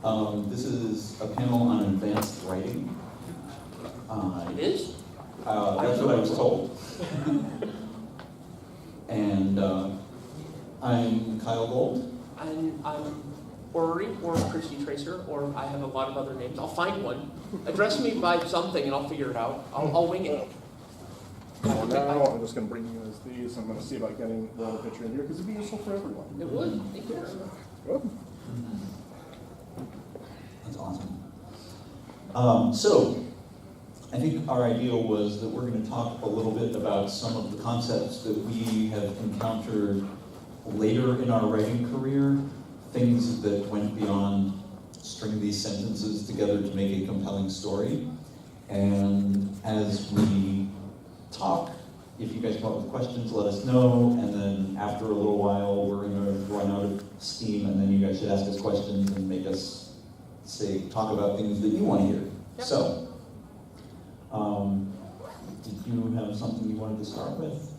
This is a panel on advanced writing. It is? That's what I was told. And I'm Kyle Gold. I'm Orrery, or Christy Tracer, or I have a lot of other names. I'll find one. Address me by something and I'll figure it out. I'll wing it. Now I'm just going to bring you as these. I'm going to see about getting the picture in here because it'd be useful for everyone. It would. Thank you very much. Good. That's awesome. So, I think our idea was that we're going to talk a little bit about some of the concepts that we have encountered later in our writing career, things that went beyond string these sentences together to make a compelling story. And as we talk, if you guys come up with questions, let us know, and then after a little while, we're going to run out of steam, and then you guys should ask us questions and make us talk about things that you want to hear. Yep. So, did you have something you wanted to start with?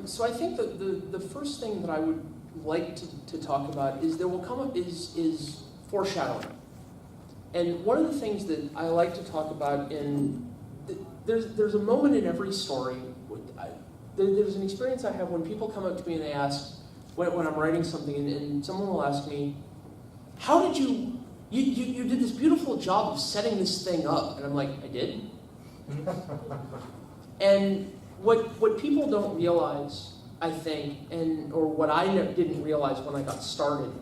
So I think that the first thing that I would like to talk about is there will come up is foreshadowing. And one of the things that I like to talk about there's a moment in every story. There's an experience I have when people come up to me and they ask, when I'm writing something, and someone will ask me, how did you did this beautiful job of setting this thing up? And I'm like, I did. And what people don't realize, I think, or what I didn't realize when I got started,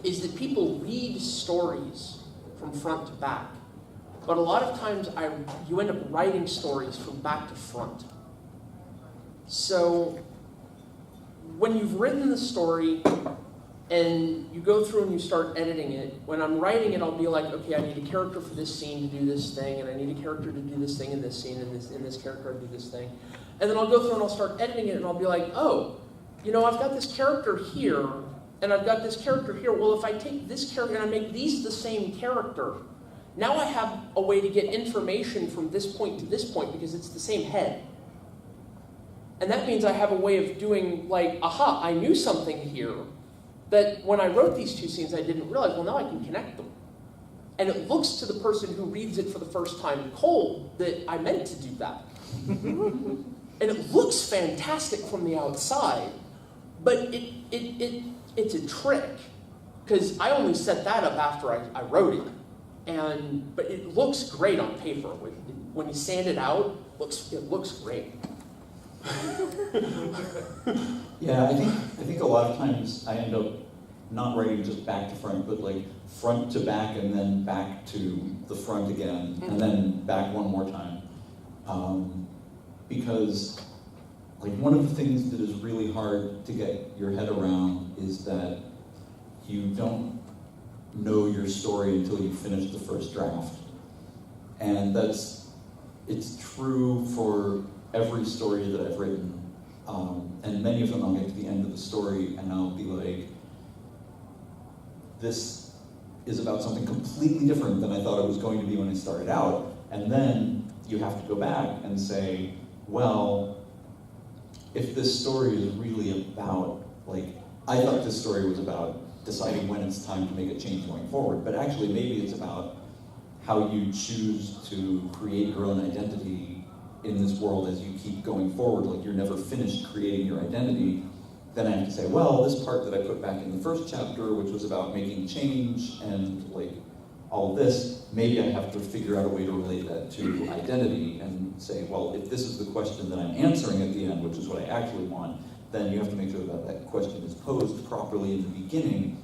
is that people read stories from front to back. But a lot of times you end up writing stories from back to front. So when you've written the story and you go through and you start editing it, when I'm writing it, I'll be like, okay, I need a character for this scene to do this thing, and I need a character to do this thing in this scene, and in this character to do this thing. And then I'll go through and I'll start editing it, and I'll be like, oh, I've got this character here, and I've got this character here. Well, if I take this character and I make these the same character, now I have a way to get information from this point to this point because it's the same head. And that means I have a way of doing aha, I knew something here that when I wrote these two scenes I didn't realize. Well, now I can connect them. And it looks to the person who reads it for the first time cold that I meant to do that. And it looks fantastic from the outside, but it's a trick, because I only set that up after I wrote it. But it looks great on paper. When you sand it out, it looks great. Yeah, I think a lot of times I end up not writing just back to front, but front to back and then back to the front again, and then back one more time. Because one of the things that is really hard to get your head around is that you don't know your story until you finish the first draft. And it's true for every story that I've written. And many of them I'll get to the end of the story and I'll be like, this is about something completely different than I thought it was going to be when I started out. And then you have to go back and say, well, if this story is really about, I thought this story was about deciding when it's time to make a change going forward, but actually maybe it's about how you choose to create your own identity in this world as you keep going forward. You're never finished creating your identity. Then I have to say, well, this part that I put back in the first chapter, which was about making change and all this, maybe I have to figure out a way to relate that to identity and say, well, if this is the question that I'm answering at the end, which is what I actually want, then you have to make sure that that question is posed properly in the beginning,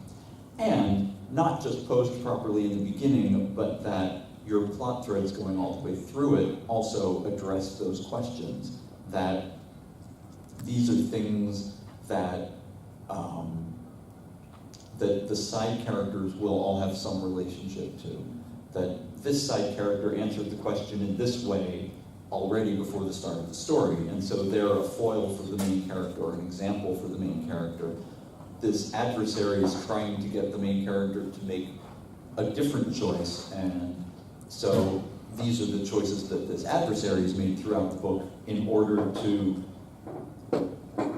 and not just posed properly in the beginning, but that your plot threads going all the way through it also address those questions, that these are things that that the side characters will all have some relationship to. That this side character answered the question in this way already before the start of the story, and so they're a foil for the main character, or an example for the main character. This adversary is trying to get the main character to make a different choice, and so these are the choices that this adversary has made throughout the book in order to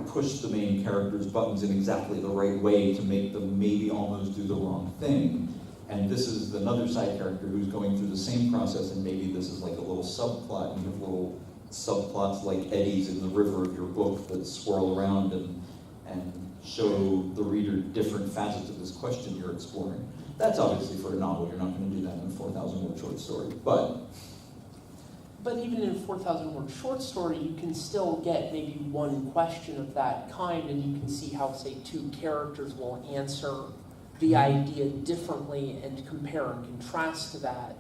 push the main character's buttons in exactly the right way to make them maybe almost do the wrong thing. and this is another side character who's going through the same process, and maybe this is like a little subplot, and you have little subplots like eddies in the river of your book that swirl around and show the reader different facets of this question you're exploring. That's obviously for a novel. You're not going to do that in a 4,000 word short story, but even in a 4,000 word short story, you can still get maybe one question of that kind, and you can see how, say, two characters will answer the idea differently and compare and contrast to that.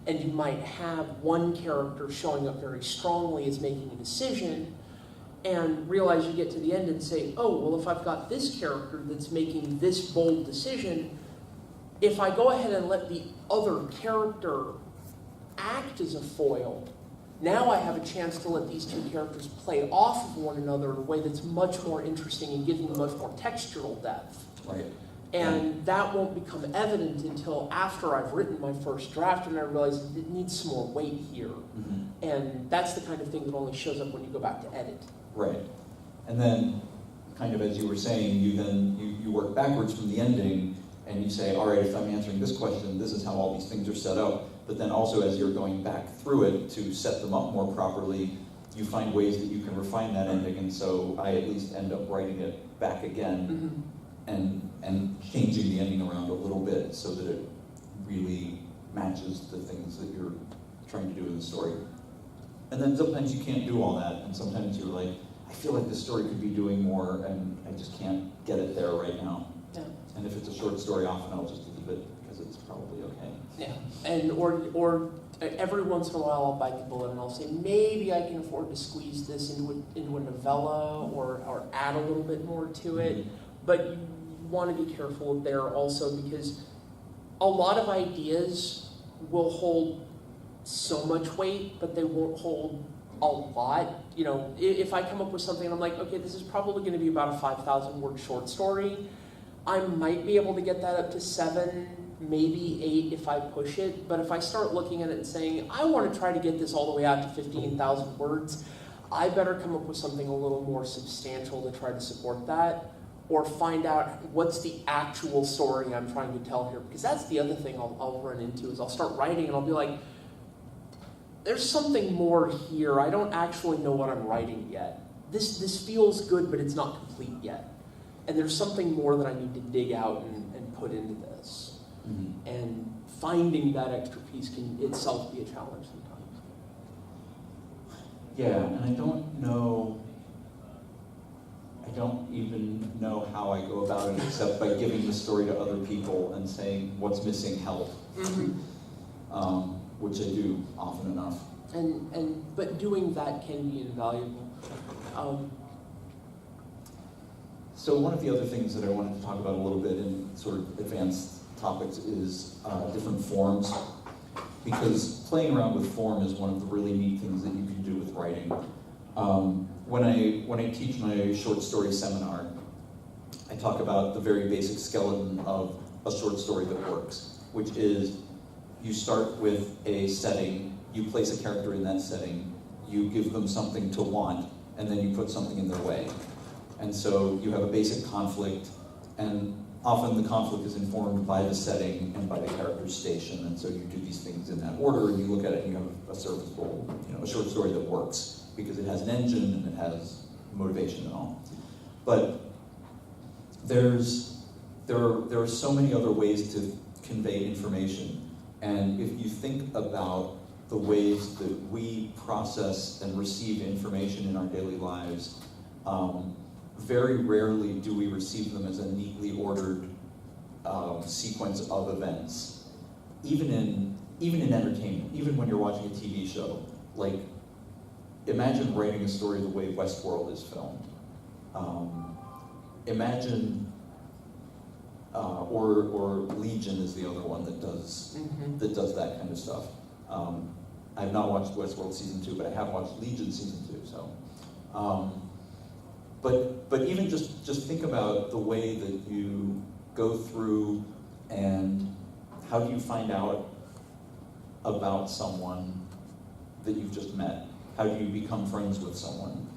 And you might have one character showing up very strongly as making a decision, and realize you get to the end and say, oh, well, if I've got this character that's making this bold decision, if I go ahead and let the other character act as a foil, now I have a chance to let these two characters play off of one another in a way that's much more interesting and gives them much more textural depth. right. And that won't become evident until after I've written my first draft and I realize it needs some more weight here. Mm-hmm. And that's the kind of thing that only shows up when you go back to edit. Right. And then, kind of as you were saying, you work backwards from the ending, and you say, all right, if I'm answering this question, this is how all these things are set up. But then also, as you're going back through it to set them up more properly, you find ways that you can refine that ending. And so I at least end up writing it back again and changing the ending around a little bit so that it really matches the things that you're trying to do in the story. And then sometimes you can't do all that, and sometimes you're like, I feel like this story could be doing more, and I just can't get it there right now. Yeah. And if it's a short story, often I'll just leave it because it's probably okay. Yeah. And or every once in a while I'll bite the bullet and I'll say maybe I can afford to squeeze this into a novella or add a little bit more to it. But you want to be careful there also, because a lot of ideas will hold so much weight, but they won't hold a lot. You know, if I come up with something and I'm like, okay, this is probably going to be about a 5,000 word short story, I might be able to get that up to 7, maybe 8 if I push it. But if I start looking at it and saying, I want to try to get this all the way out to 15,000 words, I better come up with something a little more substantial to try to support that, or find out what's the actual story I'm trying to tell here. Because that's the other thing I'll run into, is I'll start writing and I'll be like, there's something more here. I don't actually know what I'm writing yet. This feels good, but it's not complete yet. And there's something more that I need to dig out and put into this. Mm-hmm. And finding that extra piece can itself be a challenge sometimes. Yeah, and I don't even know how I go about it except by giving the story to other people and saying, what's missing, help. Which I do often enough. But doing that can be invaluable. So one of the other things that I wanted to talk about a little bit in sort of advanced topics is different forms, because playing around with form is one of the really neat things that you can do with writing. When I teach my short story seminar, I talk about the very basic skeleton of a short story that works, which is you start with a setting, you place a character in that setting, you give them something to want, and then you put something in their way. And so you have a basic conflict, and often the conflict is informed by the setting and by the character's station, and so you do these things in that order, and you look at it and you have a serviceable, a short story that works, because it has an engine and it has motivation and all. But there are so many other ways to convey information. And if you think about the ways that we process and receive information in our daily lives, very rarely do we receive them as a neatly ordered sequence of events. Even in entertainment, even when you're watching a TV show, like, imagine writing a story the way Westworld is filmed. Imagine or Legion is the other one that does that kind of stuff. I have not watched Westworld season 2, but I have watched Legion season 2. So, but even just think about the way that you go through, and how do you find out about someone that you've just met? How do you become friends with someone?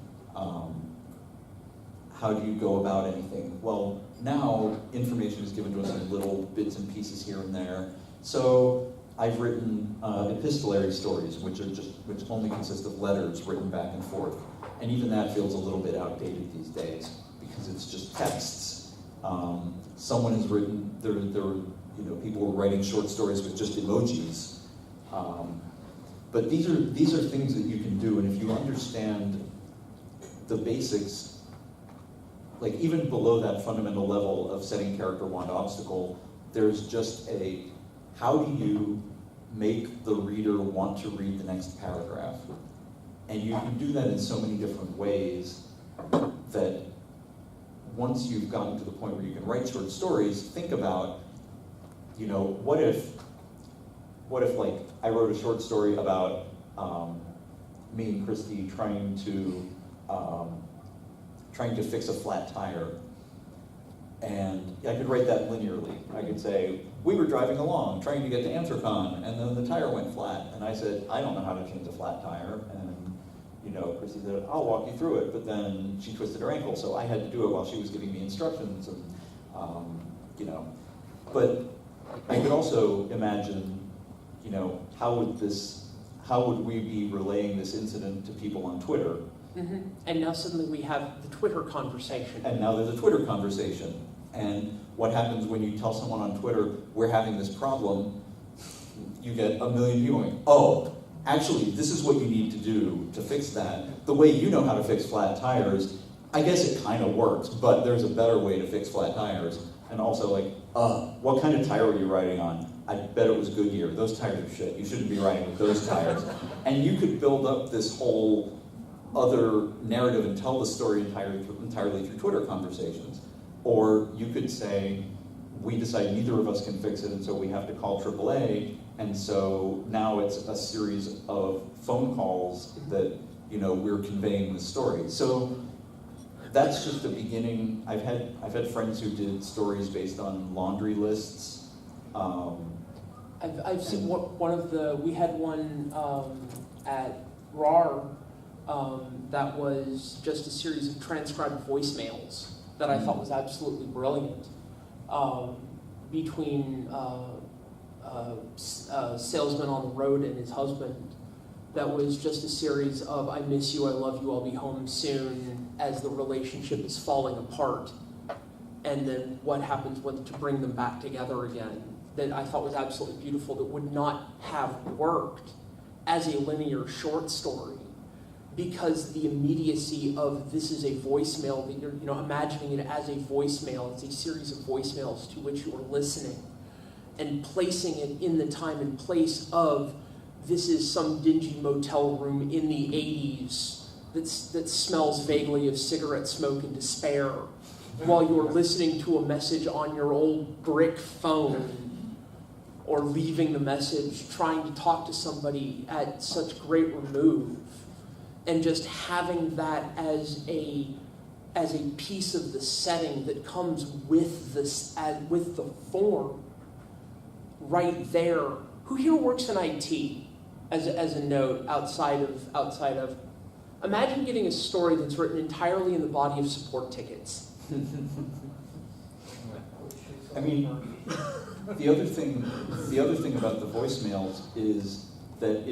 How do you go about anything? Well, now information is given to us in little bits and pieces here and there. So I've written epistolary stories, which only consist of letters written back and forth. And even that feels a little bit outdated these days because it's just texts. Someone has written, people were writing short stories with just emojis. But these are things that you can do, and if you understand the basics, like even below that fundamental level of setting character want obstacle, there's just how do you make the reader want to read the next paragraph? And you can do that in so many different ways that once you've gotten to the point where you can write short stories, think about, what if like I wrote a short story about me and Christy trying to fix a flat tire. And I could write that linearly. I could say, we were driving along, trying to get to Anthrocon, and then the tire went flat. And I said, I don't know how to change a flat tire. And Christy said, I'll walk you through it. But then she twisted her ankle, so I had to do it while she was giving me instructions. And but I could also imagine, how would we be relaying this incident to people on Twitter? Mm-hmm. And now suddenly we have the Twitter conversation. And now there's a Twitter conversation. And what happens when you tell someone on Twitter, we're having this problem, you get a million people going, oh, actually, this is what you need to do to fix that. The way you know how to fix flat tires, I guess it kind of works, but there's a better way to fix flat tires. And also like, what kind of tire were you riding on? I bet it was Goodyear. Those tires are shit. You shouldn't be riding with those tires. And you could build up this whole other narrative and tell the story entirely through Twitter conversations. Or you could say, we decide neither of us can fix it, and so we have to call AAA, and so now it's a series of phone calls that we're conveying the story. So that's just the beginning. I've had friends who did stories based on laundry lists. I've seen we had one at RAR that was just a series of transcribed voicemails that I thought was absolutely brilliant between a salesman on the road and his husband. That was just a series of I miss you, I love you, I'll be home soon, as the relationship is falling apart. And then what happens to bring them back together again, that I thought was absolutely beautiful, that would not have worked as a linear short story, because the immediacy of this is a voicemail, that you're imagining it as a voicemail. It's a series of voicemails to which you are listening, and placing it in the time and place of this is some dingy motel room in the 80s that smells vaguely of cigarette smoke and despair, while you're listening to a message on your old brick phone, or leaving the message, trying to talk to somebody at such great remove, and just having that as a piece of the setting that comes with with the form right there. Who here works in IT? As a note, outside of, imagine getting a story that's written entirely in the body of support tickets. I mean, the other thing about the voicemails is that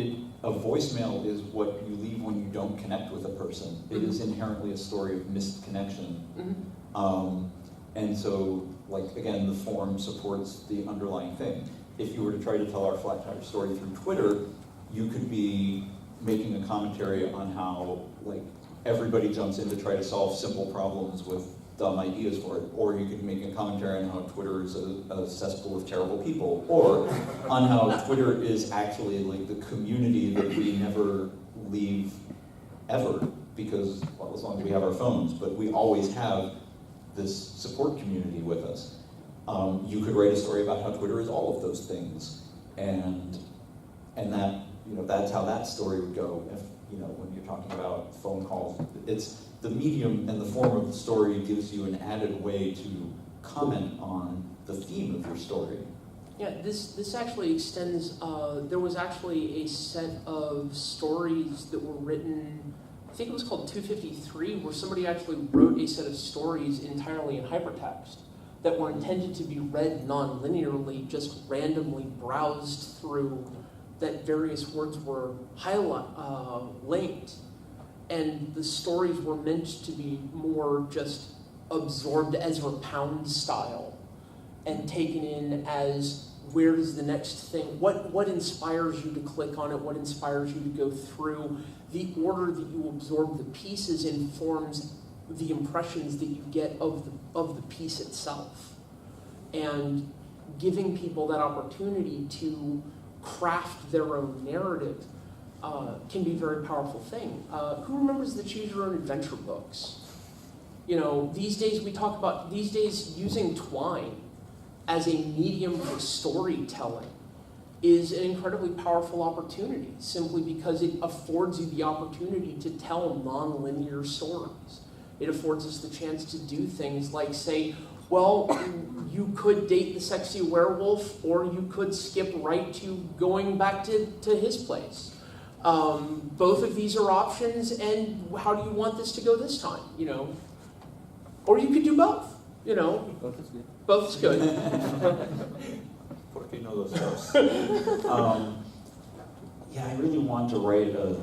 a voicemail is what you leave when you don't connect with a person. It is inherently a story of missed connection. Mm-hmm. And so, like, again, the form supports the underlying thing. If you were to try to tell our flat tire story through Twitter, you could be making a commentary on how, like, everybody jumps in to try to solve simple problems with dumb ideas for it. Or you could make a commentary on how Twitter is a cesspool of terrible people. Or on how Twitter is actually, like, the community that we never leave ever, because, well, as long as we have our phones, but we always have this support community with us. You could write a story about how Twitter is all of those things, and that, that's how that story would go. If when you're talking about phone calls, it's the medium and the form of the story gives you an added way to comment on the theme of your story. Yeah, this actually extends. There was actually a set of stories that were written, I think it was called 253, where somebody actually wrote a set of stories entirely in hypertext. that were intended to be read non-linearly, just randomly browsed through, that various words were linked, and the stories were meant to be more just absorbed Ezra Pound style and taken in as, where does the next thing, what inspires you to click on it, what inspires you to go through. The order that you absorb the pieces informs the impressions that you get of the piece itself. And giving people that opportunity to craft their own narrative can be a very powerful thing. Who remembers the Choose Your Own Adventure books? You know, these days using twine as a medium for storytelling is an incredibly powerful opportunity, simply because it affords you the opportunity to tell non-linear stories. It affords us the chance to do things like say, well, you could date the sexy werewolf, or you could skip right to going back to his place. Both of these are options, and how do you want this to go this time? You know, or you could do both. You know, Both is good. both is good. Porque no los dos. Yeah, I really want to write a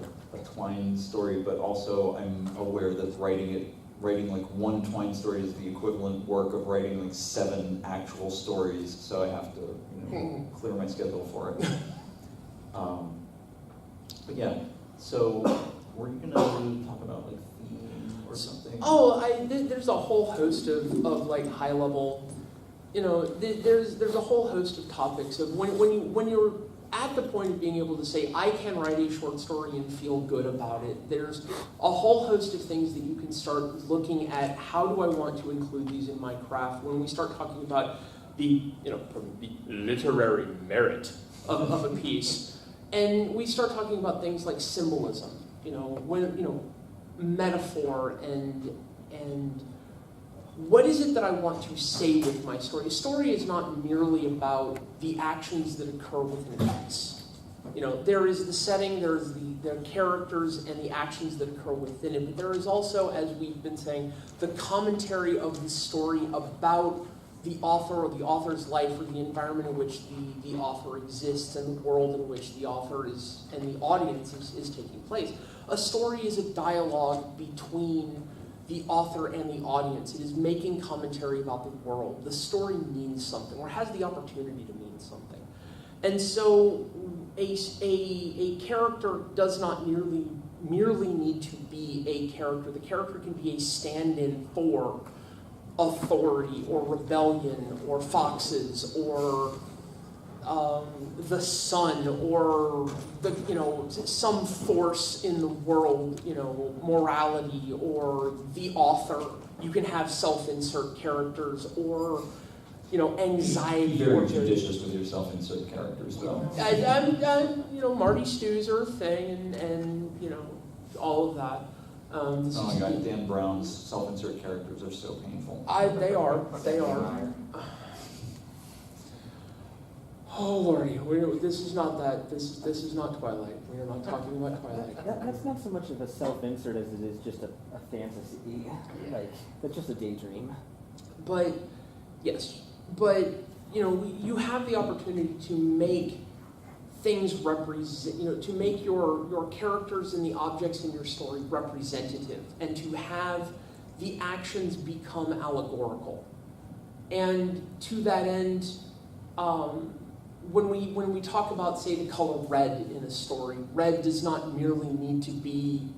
Twine story, but also I'm aware that writing like one Twine story is the equivalent work of writing like 7 actual stories, so I have to, clear my schedule for it. But yeah, so were you gonna talk about like theme or something? Oh, there's a whole host of like high level, there's a whole host of topics of when you're at the point of being able to say, I can write a short story and feel good about it. There's a whole host of things that you can start looking at. How do I want to include these in my craft? When we start talking about the literary merit of a piece, and we start talking about things like symbolism, metaphor and what is it that I want to say with my story? A story is not merely about the actions that occur within a piece. There is the setting, there's the characters and the actions that occur within it, but there is also, as we've been saying, the commentary of the story about the author or the author's life, or the environment in which the author exists, and the world in which the author is and the audience is taking place. A story is a dialogue between the author and the audience. It is making commentary about the world. The story means something, or has the opportunity to mean something. And so a character does not merely need to be a character. The character can be a stand-in for authority or rebellion or foxes or the sun or some force in the world, morality or the author. You can have self-insert characters or anxiety. Be very judicious with your self-insert characters, though. Marty Stews are a thing, and all of that. Oh my God, Dan Brown's self-insert characters are so painful. They are. Oh Lordy, this is not that. This is not Twilight. We are not talking about Twilight. That's not so much of a self-insert as it is just a fantasy. Like, that's just a daydream. But yes, you have the opportunity to make things represent, to make your characters and the objects in your story representative, and to have the actions become allegorical. And to that end, when we talk about, say, the color red in a story, red does not merely need to be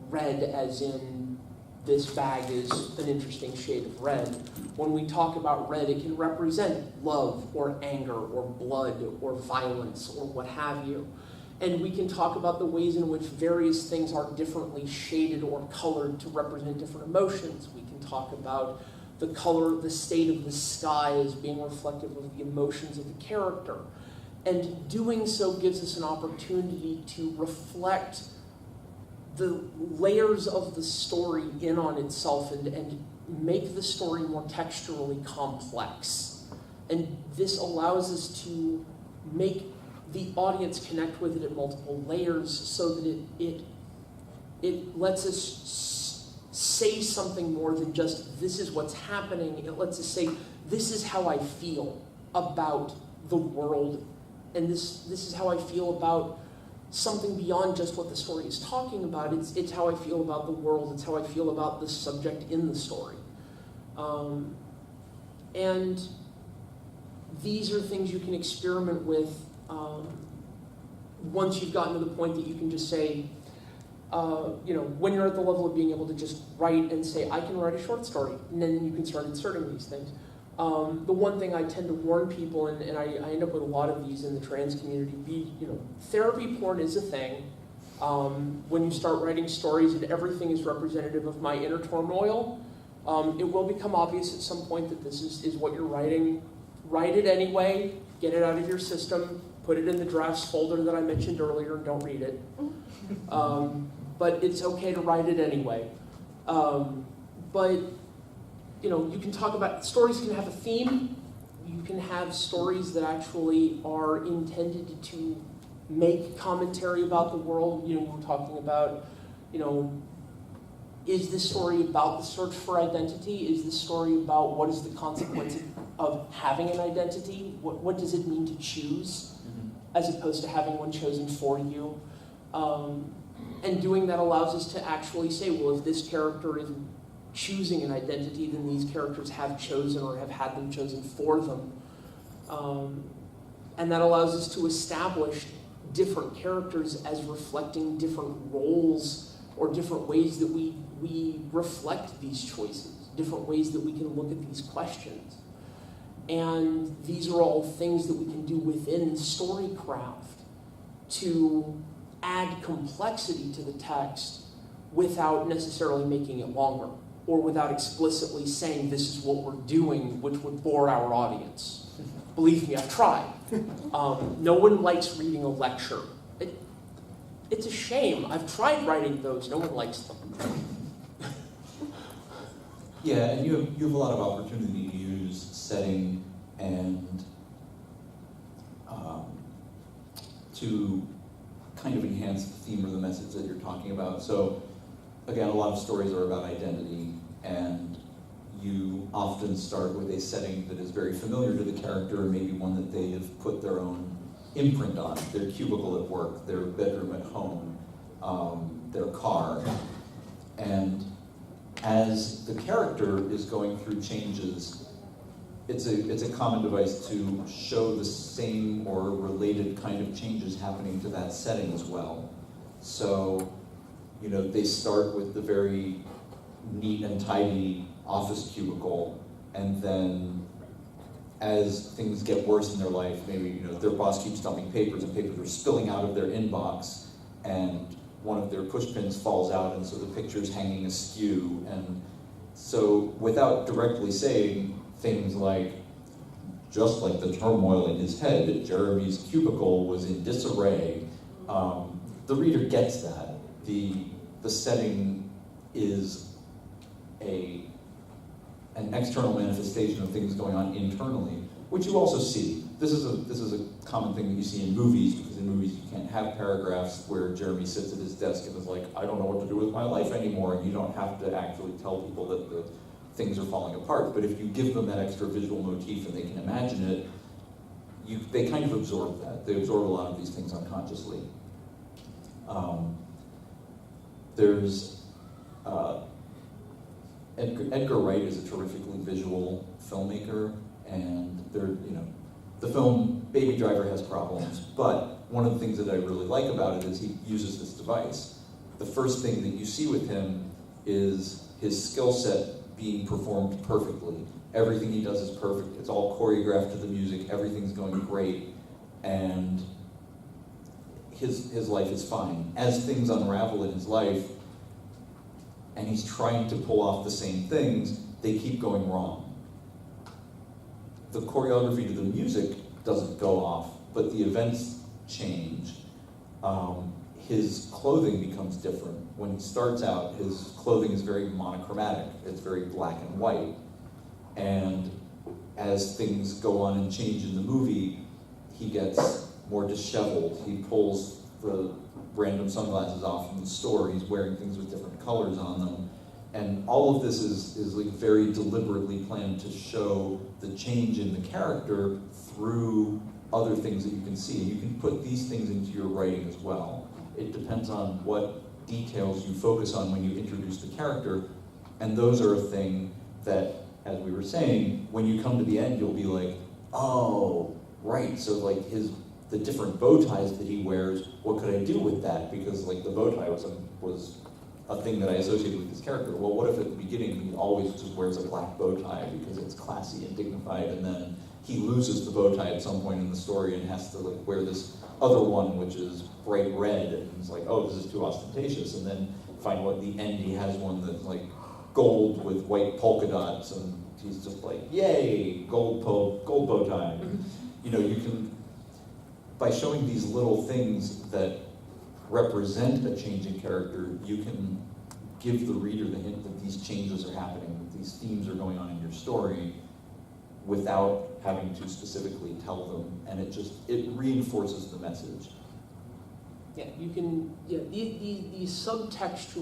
red as in this bag is an interesting shade of red. When we talk about red, it can represent love or anger or blood or violence or what have you. And we can talk about the ways in which various things are differently shaded or colored to represent different emotions. We can talk about the color, the state of the sky as being reflective of the emotions of the character. And doing so gives us an opportunity to reflect the layers of the story in on itself and make the story more texturally complex. And this allows us to make the audience connect with it at multiple layers so that it lets us say something more than just, this is what's happening. It lets us say, this is how I feel about the world, and this is how I feel about something beyond just what the story is talking about. It's how I feel about the world. It's how I feel about the subject in the story. And these are things you can experiment with once you've gotten to the point that you can just say, when you're at the level of being able to just write and say, I can write a short story, and then you can start inserting these things. The one thing I tend to warn people, and I end up with a lot of these in the trans community, therapy porn is a thing. When you start writing stories and everything is representative of my inner turmoil, it will become obvious at some point that this is what you're writing. Write it anyway, get it out of your system, put it in the drafts folder that I mentioned earlier, and don't read it. But it's okay to write it anyway. But you can talk about, stories can have a theme. You can have stories that actually are intended to make commentary about the world. We're talking about, is this story about the search for identity? Is this story about what is the consequence of having an identity? What does it mean to choose, as opposed to having one chosen for you? And doing that allows us to actually say, well, if this character is choosing an identity, then these characters have chosen or have had them chosen for them. And that allows us to establish different characters as reflecting different roles or different ways that we reflect these choices, different ways that we can look at these questions. And these are all things that we can do within storycraft to add complexity to the text without necessarily making it longer, or without explicitly saying this is what we're doing, which would bore our audience. Believe me, I've tried. No one likes reading a lecture. It's a shame. I've tried writing those. No one likes them. Yeah, and you have a lot of opportunity to use setting and to kind of enhance the theme or the message that you're talking about. So again, a lot of stories are about identity, and you often start with a setting that is very familiar to the character, and maybe one that they have put their own imprint on, their cubicle at work, their bedroom at home, their car. And as the character is going through changes, it's a common device to show the same or related kind of changes happening to that setting as well. So, they start with the very neat and tidy office cubicle, and then as things get worse in their life, maybe their boss keeps dumping papers, and papers are spilling out of their inbox, and one of their push pins falls out, and so the picture's hanging askew. And so without directly saying things like, just like the turmoil in his head, Jeremy's cubicle was in disarray, the reader gets that. The setting is an external manifestation of things going on internally, which you also see. This is a common thing that you see in movies, because in movies you can't have paragraphs where Jeremy sits at his desk and is like, I don't know what to do with my life anymore, and you don't have to actually tell people that the things are falling apart. But if you give them that extra visual motif and they can imagine it, they kind of absorb that. They absorb a lot of these things unconsciously. There's Edgar Wright is a terrifically visual filmmaker, and the film Baby Driver has problems, but one of the things that I really like about it is he uses this device. The first thing that you see with him is his skill set being performed perfectly. Everything he does is perfect. It's all choreographed to the music. Everything's going great, and his life is fine. As things unravel in his life, and he's trying to pull off the same things, they keep going wrong. The choreography to the music doesn't go off, but the events change. His clothing becomes different. When he starts out, his clothing is very monochromatic. It's very black and white. And as things go on and change in the movie, he gets more disheveled. He pulls the random sunglasses off from the store. He's wearing things with different colors on them. And all of this is like very deliberately planned to show the change in the character through other things that you can see. You can put these things into your writing as well. It depends on what details you focus on when you introduce the character, and those are a thing that, as we were saying, when you come to the end, you'll be like, oh, right, so like the different bow ties that he wears, what could I do with that? Because like the bow tie was a thing that I associated with his character. Well, what if at the beginning he always just wears a black bow tie because it's classy and dignified, and then he loses the bow tie at some point in the story and has to like wear this other one which is bright red, and he's like, oh, this is too ostentatious, and then find what the end he has one that's like gold with white polka dots, and he's just like, yay, gold bow tie. You know, you can, by showing these little things that represent a change in character, you can give the reader the hint that these changes are happening, that these themes are going on in your story, without having to specifically tell them, and it reinforces the message. Yeah, you can, the subtext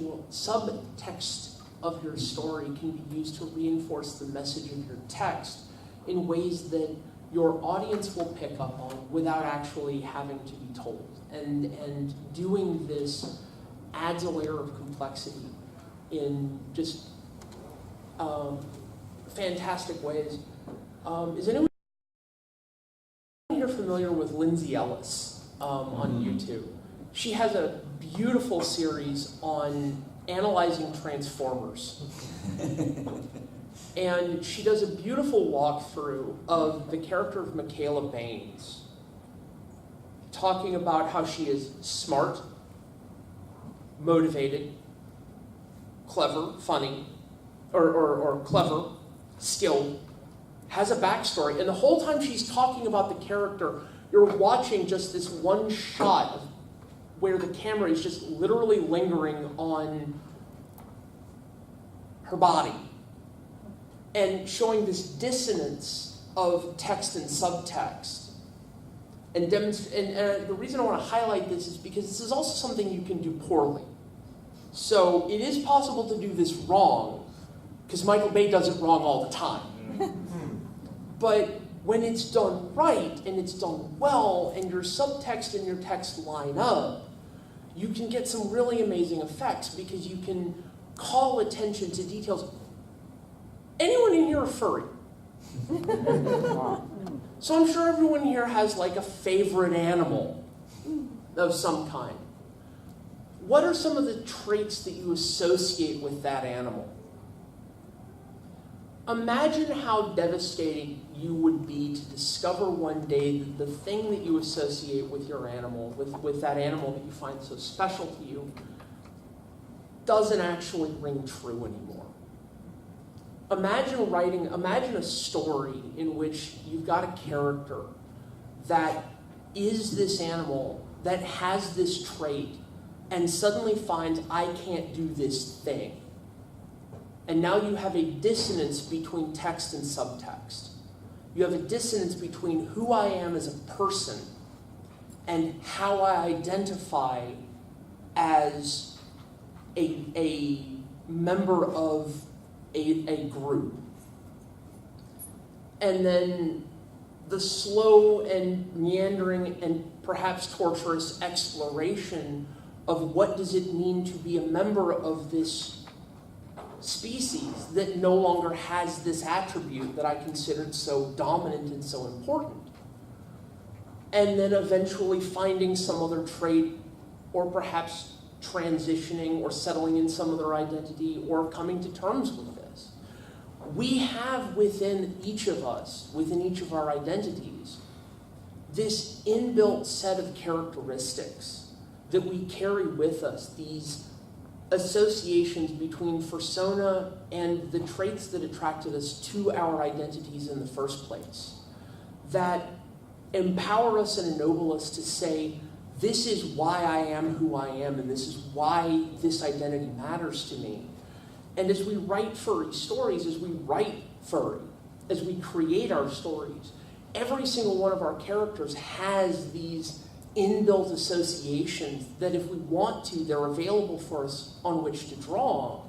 of your story can be used to reinforce the message of your text in ways that your audience will pick up on without actually having to be told. And doing this adds a layer of complexity in just fantastic ways. Is anyone here familiar with Lindsay Ellis on YouTube? She has a beautiful series on analyzing Transformers. And she does a beautiful walkthrough of the character of Michaela Baines, talking about how she is smart, motivated, clever, funny, or clever, skilled, has a backstory. And the whole time she's talking about the character, you're watching just this one shot of where the camera is just literally lingering on her body and showing this dissonance of text and subtext. And the reason I want to highlight this is because this is also something you can do poorly. So it is possible to do this wrong, because Michael Bay does it wrong all the time. But when it's done right, and it's done well, and your subtext and your text line up, you can get some really amazing effects, because you can call attention to details. Anyone in here a furry? So I'm sure everyone here has like a favorite animal of some kind. What are some of the traits that you associate with that animal? Imagine how devastating you would be to discover one day that the thing that you associate with your animal, with that animal that you find so special to you, doesn't actually ring true anymore. Imagine a story in which you've got a character that is this animal, that has this trait, and suddenly finds, I can't do this thing. And now you have a dissonance between text and subtext. You have a dissonance between who I am as a person and how I identify as a member of a group. And then the slow and meandering and perhaps torturous exploration of what does it mean to be a member of this species that no longer has this attribute that I considered so dominant and so important. And then eventually finding some other trait, or perhaps transitioning or settling in some other identity, or coming to terms with this. We have within each of us, within each of our identities, this inbuilt set of characteristics that we carry with us, these associations between persona and the traits that attracted us to our identities in the first place, that empower us and ennoble us to say, this is why I am who I am, and this is why this identity matters to me. And as we write furry stories, as we write furry, as we create our stories, every single one of our characters has these inbuilt associations that if we want to, they're available for us on which to draw.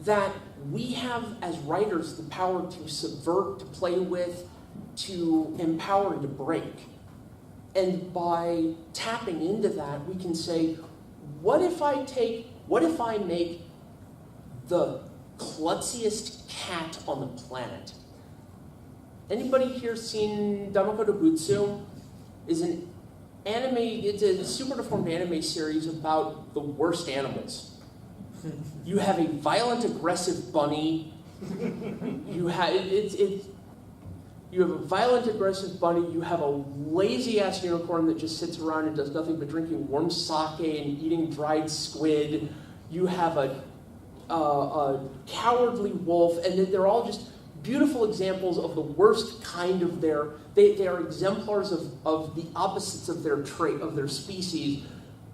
that we have, as writers, the power to subvert, to play with, to empower, and to break. And by tapping into that, we can say, what if I make the klutziest cat on the planet? Anybody here seen Damako to Butsu? It's a super deformed anime series about the worst animals. You have a violent, aggressive bunny. You have a violent, aggressive bunny. You have a lazy-ass unicorn that just sits around and does nothing but drinking warm sake and eating dried squid. You have a cowardly wolf, and they're all just beautiful examples of the worst kind of they are exemplars of the opposites of their trait, of their species,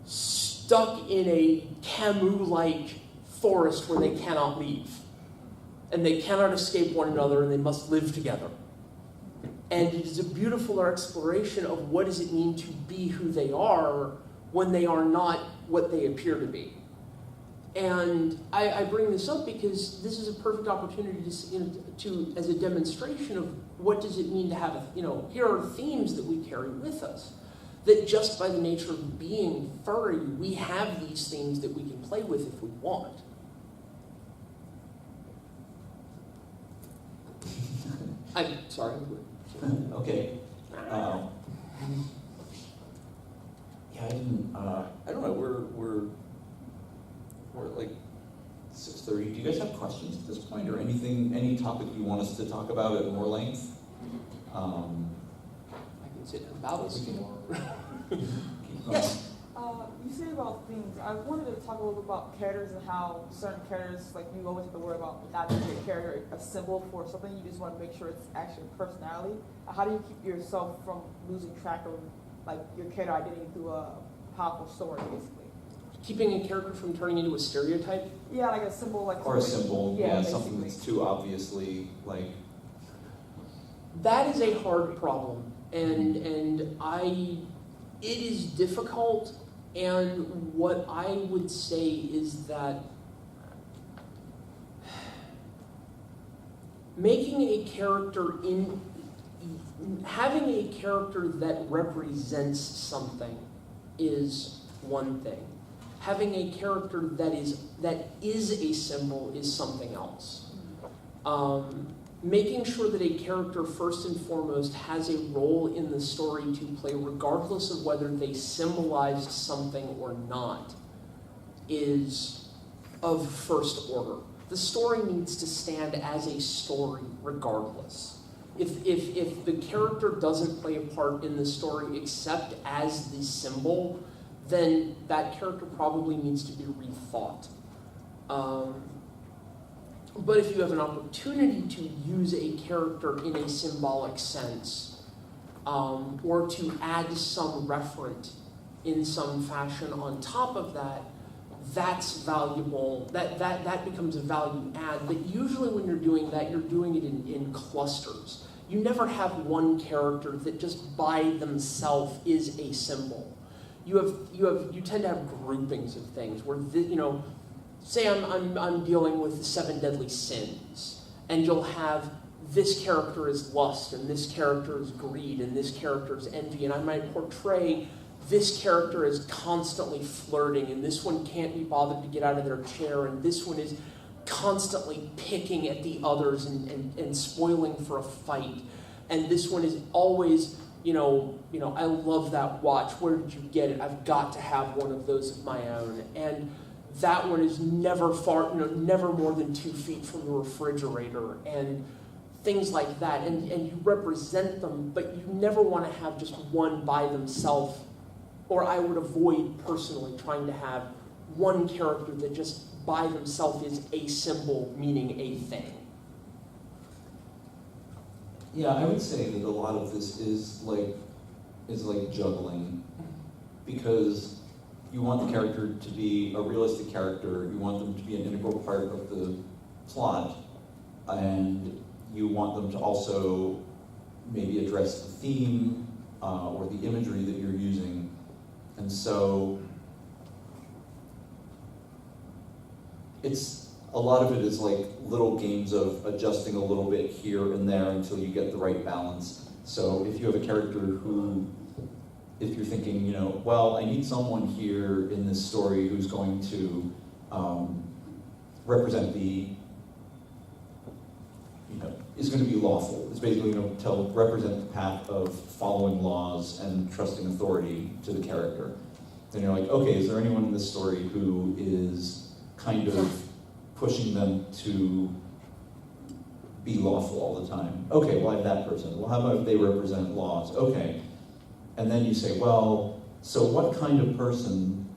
stuck in a Camus-like forest where they cannot leave. And they cannot escape one another, and they must live together. And it is a beautiful exploration of what does it mean to be who they are when they are not what they appear to be. And I bring this up because this is a perfect opportunity to as a demonstration of what does it mean to have, here are themes that we carry with us. That just by the nature of being furry, we have these themes that we can play with if we want. I'm sorry. Okay. Yeah, I don't know. We're at like 6:30. Do you guys have questions at this point, or any topic you want us to talk about at more length? I can sit and babble some more. Yes. You say about themes. I wanted to talk a little bit about characters and how certain characters, like you always have to worry about not making a character a symbol for something. You just want to make sure it's actually a personality. How do you keep yourself from losing track of like your character identity through a powerful story, basically? Keeping a character from turning into a stereotype? Yeah, like a symbol, like Or a symbol, yeah, basically. something that's too obviously like. That is a hard problem, and it is difficult. And what I would say is that making a character having a character that represents something is one thing. Having a character that is a symbol is something else. Making sure that a character first and foremost has a role in the story to play regardless of whether they symbolized something or not is of first order. The story needs to stand as a story regardless. If the character doesn't play a part in the story except as the symbol, then that character probably needs to be rethought. But if you have an opportunity to use a character in a symbolic sense, or to add some referent in some fashion on top of that, that's valuable. That becomes a value add. But usually when you're doing that, you're doing it in clusters. You never have one character that just by themselves is a symbol. You tend to have groupings of things where say I'm dealing with the 7 deadly sins, and you'll have this character is lust, and this character is greed, and this character is envy, and I might portray this character as constantly flirting, and this one can't be bothered to get out of their chair, and this one is constantly picking at the others and spoiling for a fight, and this one is always, I love that watch. Where did you get it? I've got to have one of those of my own, and that one is never more than 2 feet from the refrigerator, and things like that. And you represent them, but you never want to have just one by themselves, or I would avoid personally trying to have one character that just by themselves is a symbol, meaning a thing. Yeah, I would say that a lot of this is like juggling, because you want the character to be a realistic character, you want them to be an integral part of the plot, and you want them to also maybe address the theme or the imagery that you're using. And so it's a lot of it is like little games of adjusting a little bit here and there until you get the right balance. So if you have a character who, if you're thinking, you know, well, I need someone here in this story who's going to represent the, you know, is going to be lawful. It's basically going to represent the path of following laws and trusting authority to the character. Then you're like, okay, is there anyone in this story who is kind of pushing them to be lawful all the time? Okay, well, I have that person. Well, how about if they represent laws? Okay. And then you say, well, so what kind of person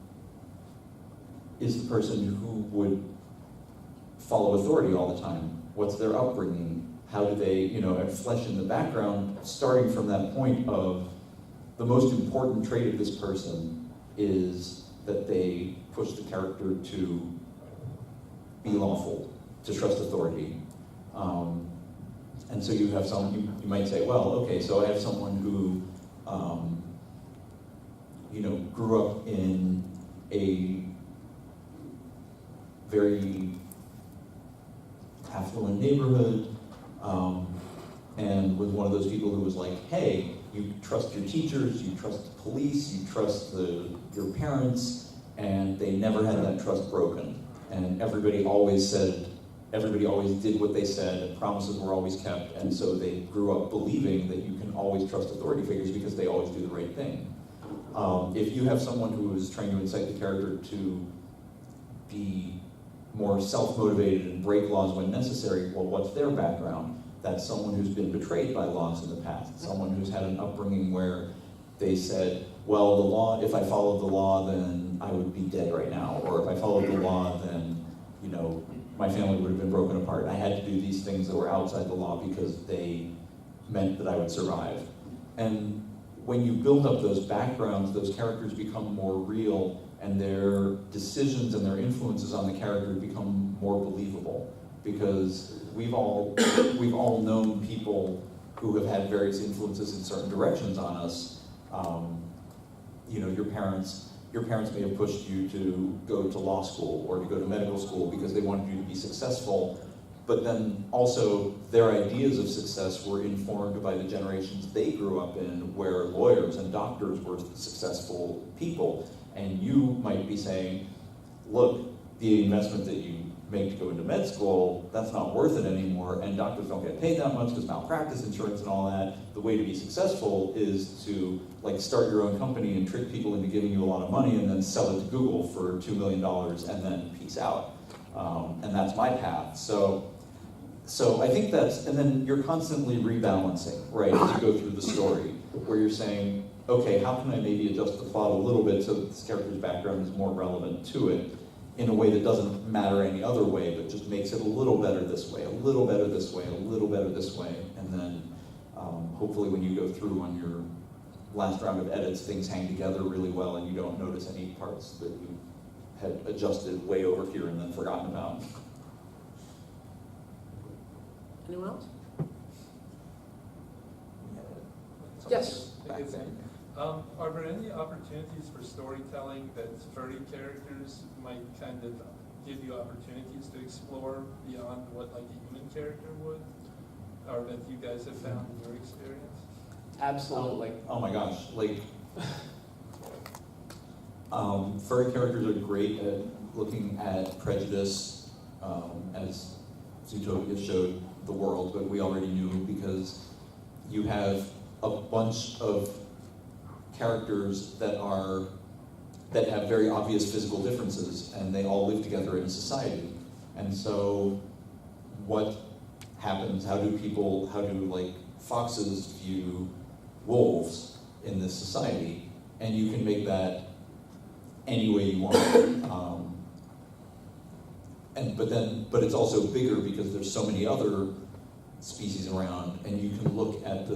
is the person who would follow authority all the time? What's their upbringing? How do they, you know, and flesh in the background, starting from that point of the most important trait of this person is that they push the character to be lawful, to trust authority. And so you have someone, you might say, well, okay, so I have someone who, you know, grew up in a very affluent neighborhood, and was one of those people who was like, hey, you trust your teachers, you trust the police, you trust your parents, and they never had that trust broken. And everybody always did what they said, and promises were always kept, and so they grew up believing that you can always trust authority figures because they always do the right thing. If you have someone who is trying to incite the character to be more self-motivated and break laws when necessary, well, what's their background? That's someone who's been betrayed by laws in the past, someone who's had an upbringing where they said, well, the law, if I followed the law, then I would be dead right now, or if I followed the law, then, you know, my family would have been broken apart. I had to do these things that were outside the law because they meant that I would survive. And when you build up those backgrounds, those characters become more real, and their decisions and their influences on the character become more believable. Because we've all known people who have had various influences in certain directions on us. You know, your parents may have pushed you to go to law school or to go to medical school because they wanted you to be successful, but then also their ideas of success were informed by the generations they grew up in, where lawyers and doctors were successful people. And you might be saying, look, the investment that you make to go into med school, that's not worth it anymore, and doctors don't get paid that much because malpractice insurance and all that. The way to be successful is to like start your own company and trick people into giving you a lot of money and then sell it to Google for $2 million and then peace out. And that's my path. So I think that's, and then you're constantly rebalancing, right, as you go through the story, where you're saying, okay, how can I maybe adjust the plot a little bit so that this character's background is more relevant to it in a way that doesn't matter any other way, but just makes it a little better this way, a little better this way, a little better this way, and then hopefully when you go through on your last round of edits, things hang together really well and you don't notice any parts that you had adjusted way over here and then forgotten about. Anyone else? Yes. Are there any opportunities for storytelling that furry characters might kind of give you opportunities to explore beyond what like a human character would? Or that you guys have found in your experience? Absolutely. Oh my gosh, like, furry characters are great at looking at prejudice, as Zootopia showed the world, but we already knew because you have a bunch of characters that have very obvious physical differences, and they all live together in a society. And so, what happens? How do like foxes view wolves in this society? And you can make that any way you want. But it's also bigger because there's so many other species around, and you can look at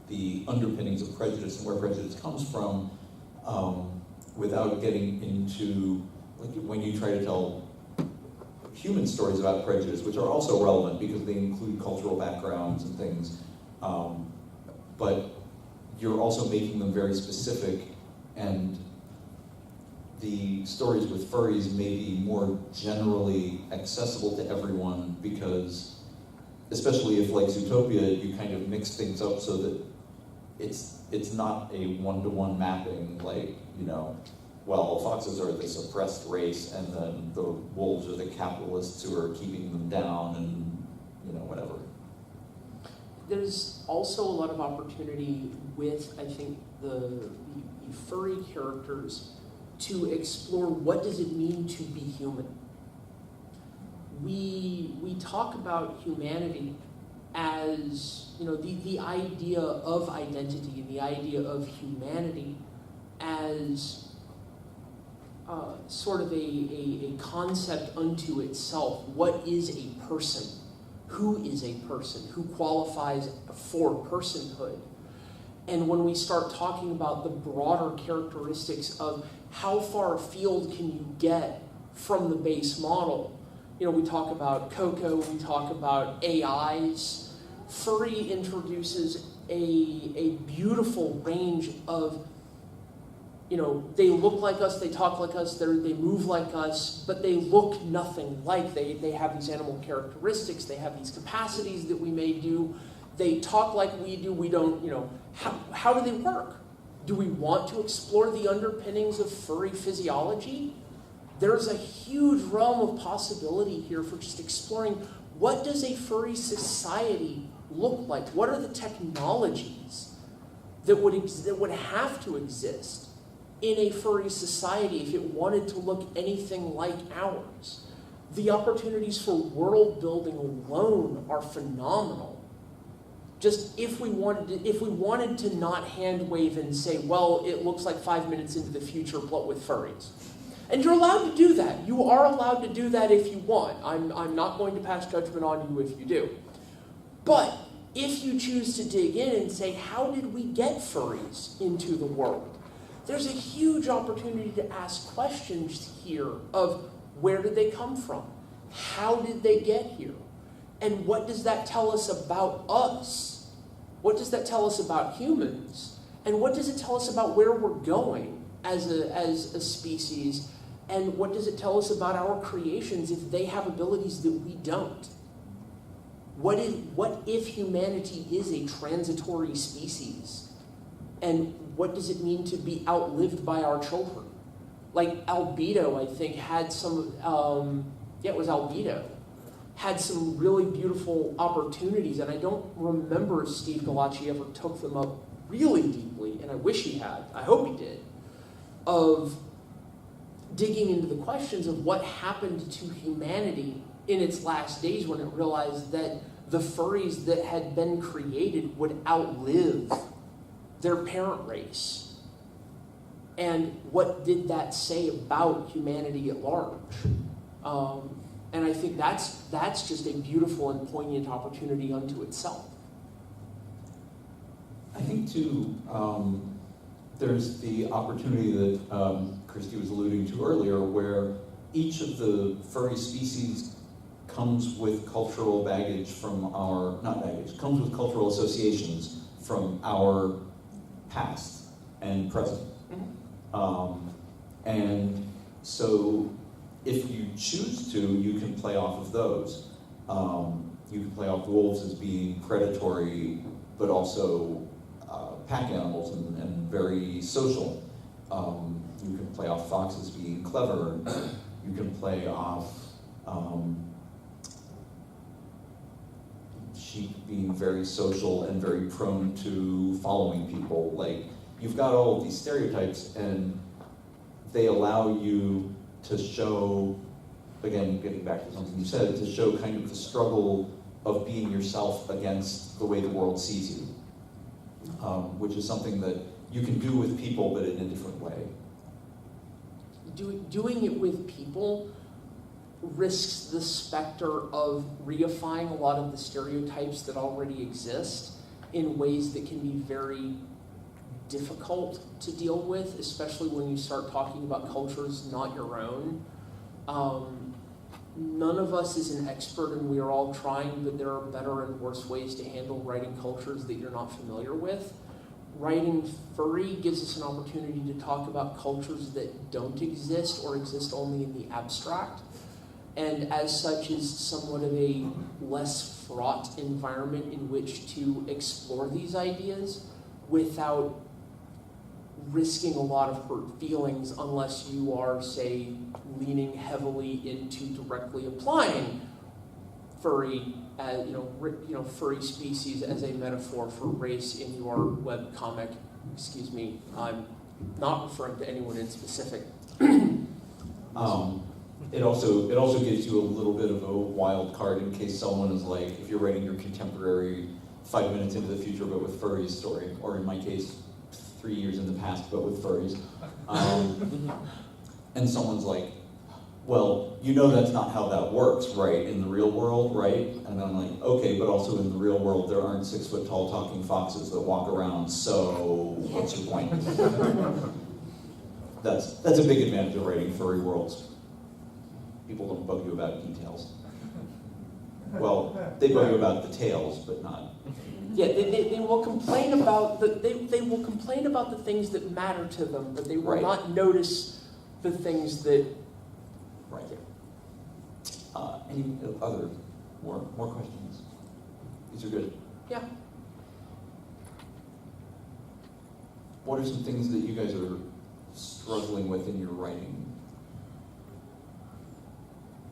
the underpinnings of prejudice and where prejudice comes from, without getting into, like, when you try to tell human stories about prejudice, which are also relevant because they include cultural backgrounds and things, but you're also making them very specific and the stories with furries may be more generally accessible to everyone because, especially if like Zootopia, you kind of mix things up so that it's not a one-to-one mapping, like, you know, well, foxes are this oppressed race and then the wolves are the capitalists who are keeping them down and, you know, whatever. There's also a lot of opportunity with, I think, the furry characters to explore what does it mean to be human. We talk about humanity as, you know, the idea of identity and the idea of humanity as sort of a concept unto itself. What is a person? Who is a person? Who qualifies for personhood? And when we start talking about the broader characteristics of how far afield can you get from the base model, you know, we talk about Coco, we talk about AIs. Furry introduces a beautiful range of, you know, they look like us, they talk like us, they move like us, but they look nothing like. They have these animal characteristics, they have these capacities that we may do, they talk like we do, we don't, you know, how do they work? Do we want to explore the underpinnings of furry physiology? There's a huge realm of possibility here for just exploring what does a furry society look like? What are the technologies that would have to exist in a furry society if it wanted to look anything like ours? The opportunities for world building alone are phenomenal. Just if we wanted to not hand wave and say, well, it looks like 5 minutes into the future, but with furries. And you're allowed to do that. You are allowed to do that if you want. I'm not going to pass judgment on you if you do. But if you choose to dig in and say, how did we get furries into the world? There's a huge opportunity to ask questions here of where did they come from? How did they get here? And what does that tell us about us? What does that tell us about humans? And what does it tell us about where we're going as a species? And what does it tell us about our creations if they have abilities that we don't? What if humanity is a transitory species? And what does it mean to be outlived by our children? Like Albedo, I think, had some, it was Albedo, had some really beautiful opportunities, and I don't remember if Steve Galacci ever took them up really deeply, and I wish he had, I hope he did, of digging into the questions of what happened to humanity in its last days when it realized that the furries that had been created would outlive their parent race. And what did that say about humanity at large? And I think that's just a beautiful and poignant opportunity unto itself. I think too, there's the opportunity that Christy was alluding to earlier, where each of the furry species comes with cultural baggage from our, not baggage, comes with cultural associations from our past and present. And so if you choose to, you can play off of those. You can play off wolves as being predatory, but also pack animals and very social. You can play off foxes being clever. You can play off sheep being very social and very prone to following people. Like, you've got all of these stereotypes, and they allow you to show, again, getting back to something you said, to show kind of the struggle of being yourself against the way the world sees you, which is something that you can do with people, but in a different way. Doing it with people risks the specter of reifying a lot of the stereotypes that already exist in ways that can be very difficult to deal with, especially when you start talking about cultures not your own. None of us is an expert, and we are all trying, but there are better and worse ways to handle writing cultures that you're not familiar with. writing furry gives us an opportunity to talk about cultures that don't exist or exist only in the abstract, and as such is somewhat of a less fraught environment in which to explore these ideas without risking a lot of hurt feelings unless you are, say, leaning heavily into directly applying furry, furry species as a metaphor for race in your webcomic. Excuse me, I'm not referring to anyone in specific. It also gives you a little bit of a wild card in case someone is like, if you're writing your contemporary 5 minutes into the future but with furries story, or in my case, 3 years in the past but with furries, and someone's like, well, you know that's not how that works, right, in the real world, right? And I'm like, okay, but also in the real world there aren't 6 foot tall talking foxes that walk around, so what's your point? That's a big advantage of writing furry worlds. People don't bug you about details. Well, they bug you about the tails, but not. Yeah, they will complain about they will complain about the things that matter to them, but they will Right. not notice the things that. Right. Any other more questions? These are good. Yeah. What are some things that you guys are struggling with in your writing?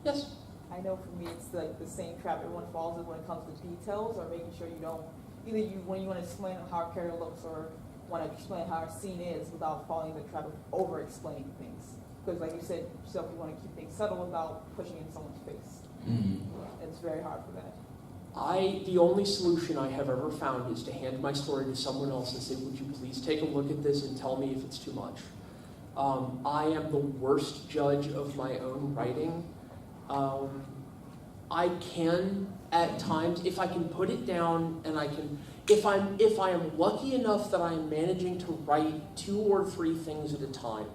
Yes. I know for me it's like the same trap everyone falls in when it comes to details, or making sure you don't, either you, when you want to explain how a character looks or want to explain how a scene is without falling in the trap of over-explaining things. Because like you said yourself, you want to keep things subtle without pushing in someone's face. It's very hard for that. The only solution I have ever found is to hand my story to someone else and say, would you please take a look at this and tell me if it's too much. I am the worst judge of my own writing. I can, at times, if I can put it down and I can, if I am lucky enough that I am managing to write 2 or 3 things at a time,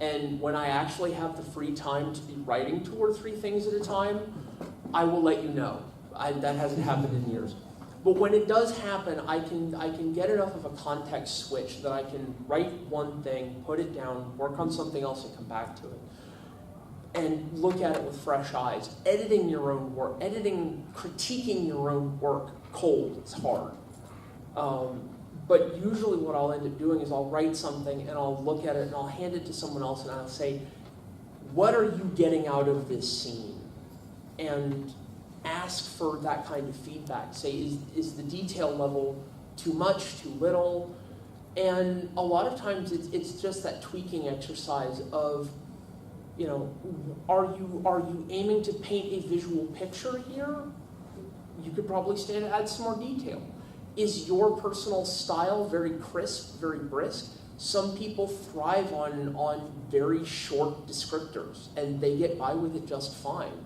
and when I actually have the free time to be writing 2 or 3 things at a time, I will let you know. That hasn't happened in years. But when it does happen, I can get enough of a context switch that I can write one thing, put it down, work on something else, and come back to it. And look at it with fresh eyes. Editing your own work, critiquing your own work cold is hard. But usually what I'll end up doing is I'll write something and I'll look at it and I'll hand it to someone else and I'll say, what are you getting out of this scene? And ask for that kind of feedback. Say, is the detail level too much, too little? And a lot of times it's just that tweaking exercise of, are you aiming to paint a visual picture here? You could probably stand to add some more detail. Is your personal style very crisp, very brisk? Some people thrive on very short descriptors, and they get by with it just fine.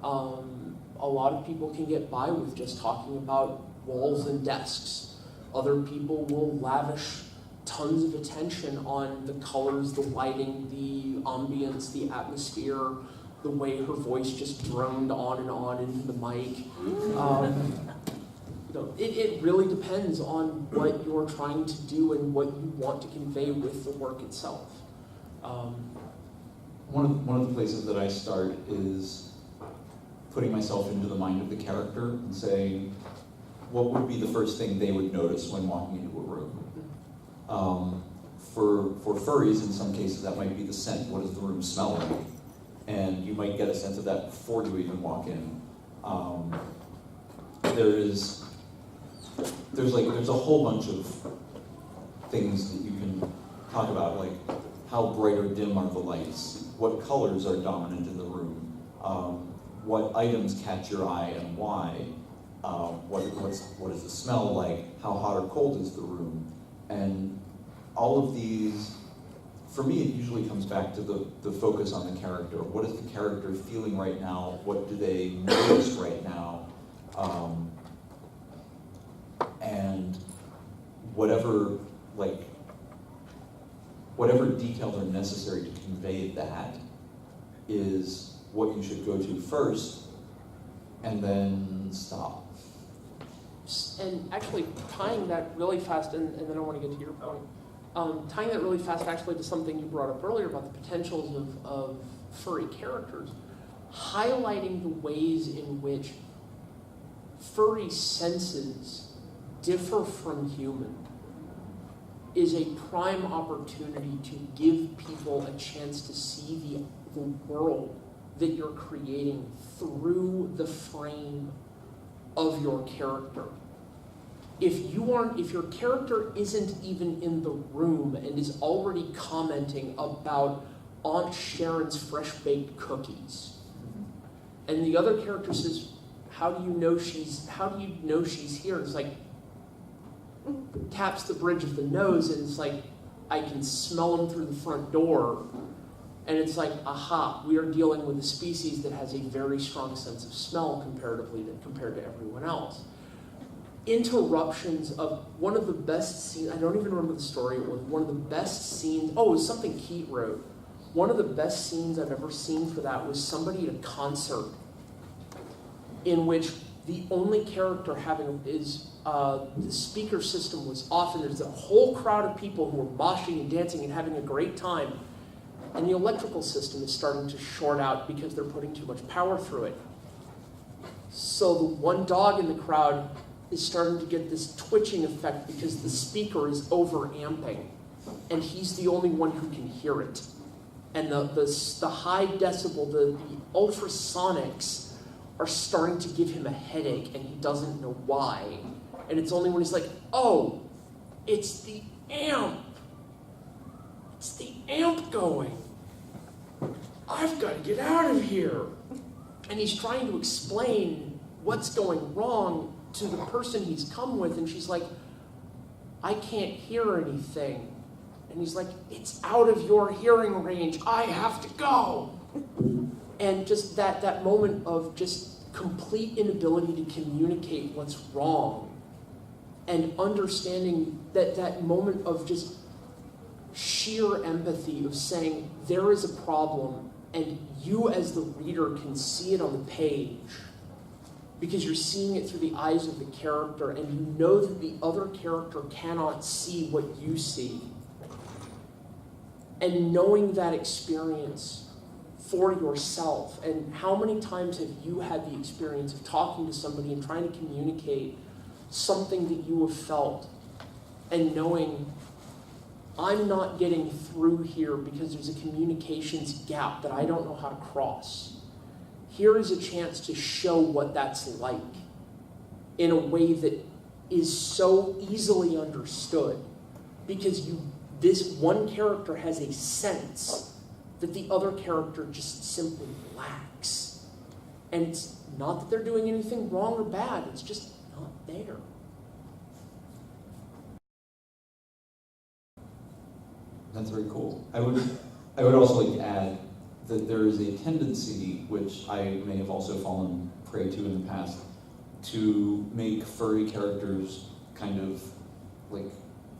A lot of people can get by with just talking about walls and desks. Other people will lavish tons of attention on the colors, the lighting, the ambience, the atmosphere, the way her voice just droned on and on into the mic. It really depends on what you're trying to do and what you want to convey with the work itself. One of the places that I start is putting myself into the mind of the character and saying, what would be the first thing they would notice when walking into a room? For furries, in some cases, that might be the scent. What does the room smell like? And you might get a sense of that before you even walk in. There's a whole bunch of things that you can talk about, like how bright or dim are the lights, what colors are dominant in the room, what items catch your eye and why, what does the smell like, how hot or cold is the room, and all of these, for me, it usually comes back to the focus on the character. What is the character feeling right now? What do they notice right now? And whatever details are necessary to convey that is what you should go to first, and then stop. And actually tying that really fast, and then I want to get to your point, tying that really fast actually to something you brought up earlier about the potentials of furry characters, highlighting the ways in which furry senses differ from human is a prime opportunity to give people a chance to see the world that you're creating through the frame of your character. If your character isn't even in the room and is already commenting about Aunt Sharon's fresh-baked cookies, and the other character says, how do you know she's here? And it's like, taps the bridge of the nose, and it's like, I can smell him through the front door. And it's like, aha, we are dealing with a species that has a very strong sense of smell compared to everyone else. Interruptions of one of the best scenes, I don't even remember the story, it was one of the best scenes, it was something Keat wrote. One of the best scenes I've ever seen for that was somebody at a concert in which the only character is the speaker system was off, and there's a whole crowd of people who are moshing and dancing and having a great time. And the electrical system is starting to short out because they're putting too much power through it. So the one dog in the crowd is starting to get this twitching effect because the speaker is overamping, and he's the only one who can hear it. And the high decibel, the ultrasonics are starting to give him a headache, and he doesn't know why. And it's only when he's like, oh, it's the amp. It's the amp going. I've got to get out of here. And he's trying to explain what's going wrong to the person he's come with, and she's like, I can't hear anything. And he's like, it's out of your hearing range. I have to go. And just that moment of just complete inability to communicate what's wrong, and understanding that moment of just sheer empathy of saying, there is a problem, and you as the reader can see it on the page because you're seeing it through the eyes of the character, and you know that the other character cannot see what you see. And knowing that experience for yourself, and how many times have you had the experience of talking to somebody and trying to communicate something that you have felt, and knowing, I'm not getting through here because there's a communications gap that I don't know how to cross. Here is a chance to show what that's like in a way that is so easily understood, because this one character has a sense that the other character just simply lacks. And it's not that they're doing anything wrong or bad, it's just not there. That's very cool. I would also like to add that there is a tendency, which I may have also fallen prey to in the past, to make furry characters kind of like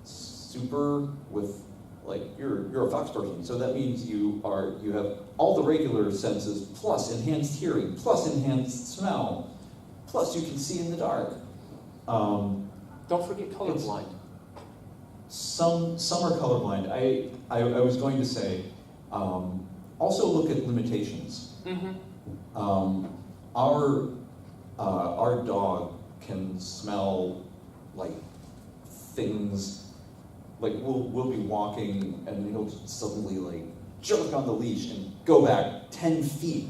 super with, like, you're a fox person, so that means you have all the regular senses plus enhanced hearing plus enhanced smell plus you can see in the dark. Don't forget colorblind. Some are colorblind. I was going to say, also look at limitations. Mm-hmm. Our dog can smell like things, like we'll be walking and he'll suddenly like jerk on the leash and go back 10 feet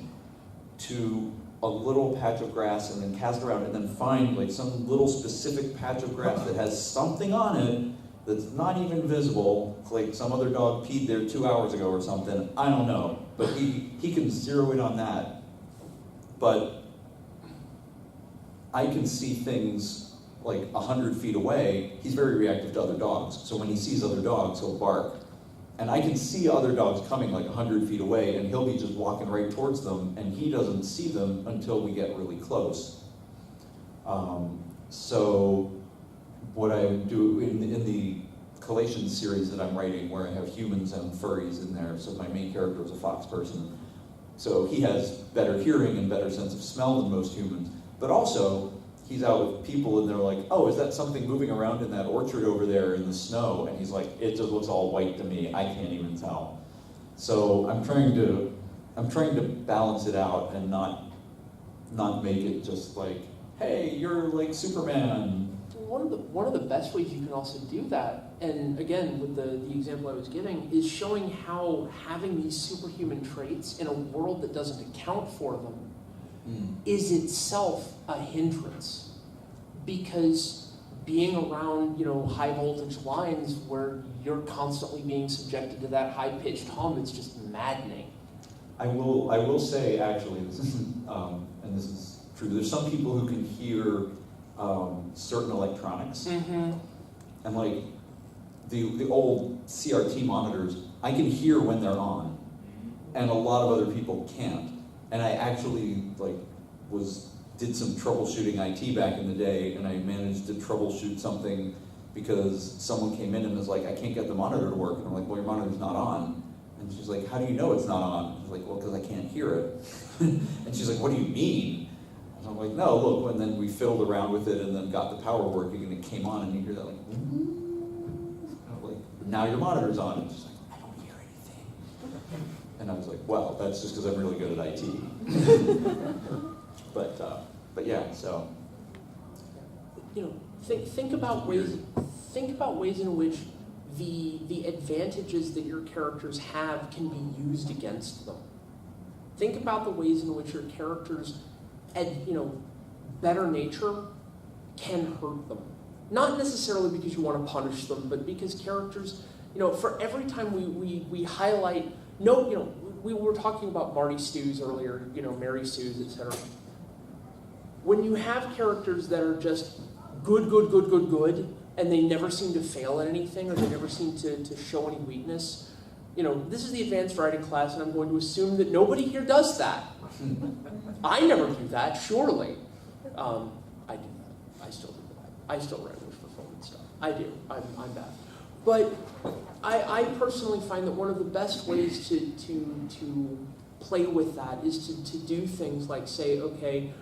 to a little patch of grass and then cast around and then find like some little specific patch of grass that has something on it that's not even visible, like some other dog peed there 2 hours ago or something, I don't know. But he can zero in on that. But I can see things like 100 feet away. He's very reactive to other dogs. So when he sees other dogs, he'll bark. And I can see other dogs coming like 100 feet away, and he'll be just walking right towards them, and he doesn't see them until we get really close. So what I do in the collation series that I'm writing, where I have humans and furries in there, so my main character is a fox person. So he has better hearing and better sense of smell than most humans, but also he's out with people and they're like, oh, is that something moving around in that orchard over there in the snow? And he's like, it just looks all white to me. I can't even tell. So I'm trying to balance it out and not make it just like, hey, you're like Superman. One of the best ways you can also do that, and again with the example I was giving, is showing how having these superhuman traits in a world that doesn't account for them is itself a hindrance. Because being around, high voltage lines where you're constantly being subjected to that high pitched hum, it's just maddening. I will say actually, this isn't, and this is true. There's some people who can hear certain electronics, and like the old CRT monitors, I can hear when they're on, and a lot of other people can't. And I actually did some troubleshooting IT back in the day, and I managed to troubleshoot something because someone came in and was like, I can't get the monitor to work. And I'm like, well, your monitor's not on. And she's like, how do you know it's not on? I was like, well, because I can't hear it. And she's like, what do you mean? And I'm like, no, look. And then we fiddled around with it and then got the power working, and it came on, and you hear that like, and I'm like, now your monitor's on. And she's like, I don't hear anything. And I was like, well, that's just because I'm really good at IT. But yeah, so. Think about ways in which the advantages that your characters have can be used against them. Think about the ways in which your characters, better nature can hurt them. Not necessarily because you want to punish them, but because characters, for every time we highlight, we were talking about Marty Stews earlier, Mary Stews, etc. When you have characters that are just good, and they never seem to fail at anything, or they never seem to show any weakness, this is the advanced writing class, and I'm going to assume that nobody here does that. I never do that, surely. I do that. I still do that. I still write wish fulfillment stuff. I do. I'm bad. But I personally find that one of the best ways to play with that is to do things like say, okay,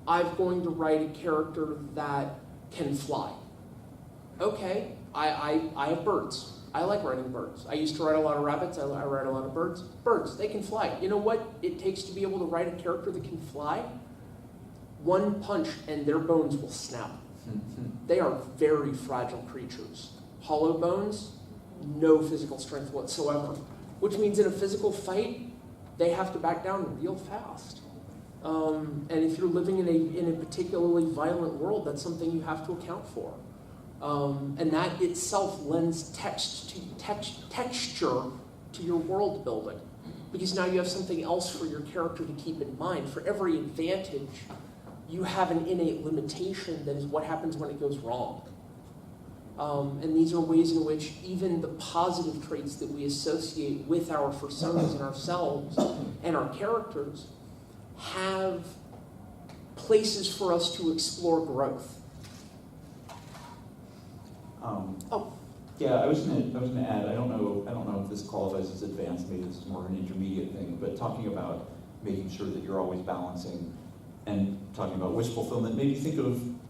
I'm going to write a character that can fly. Okay, I have birds. I like writing birds. I used to write a lot of rabbits. I write a lot of birds. Birds, they can fly. You know what it takes to be able to write a character that can fly? One punch and their bones will snap. They are very fragile creatures. Hollow bones, no physical strength whatsoever. Which means in a physical fight, they have to back down real fast. And if you're living in a particularly violent world, that's something you have to account for. And that itself lends texture to your world building. Because now you have something else for your character to keep in mind. For every advantage, you have an innate limitation that is what happens when it goes wrong. And these are ways in which even the positive traits that we associate with our personas and ourselves and our characters have places for us to explore growth. Yeah, I was gonna add. I don't know if this qualifies as advanced. Maybe this is more an intermediate thing. But talking about making sure that you're always balancing, and talking about wish fulfillment, maybe think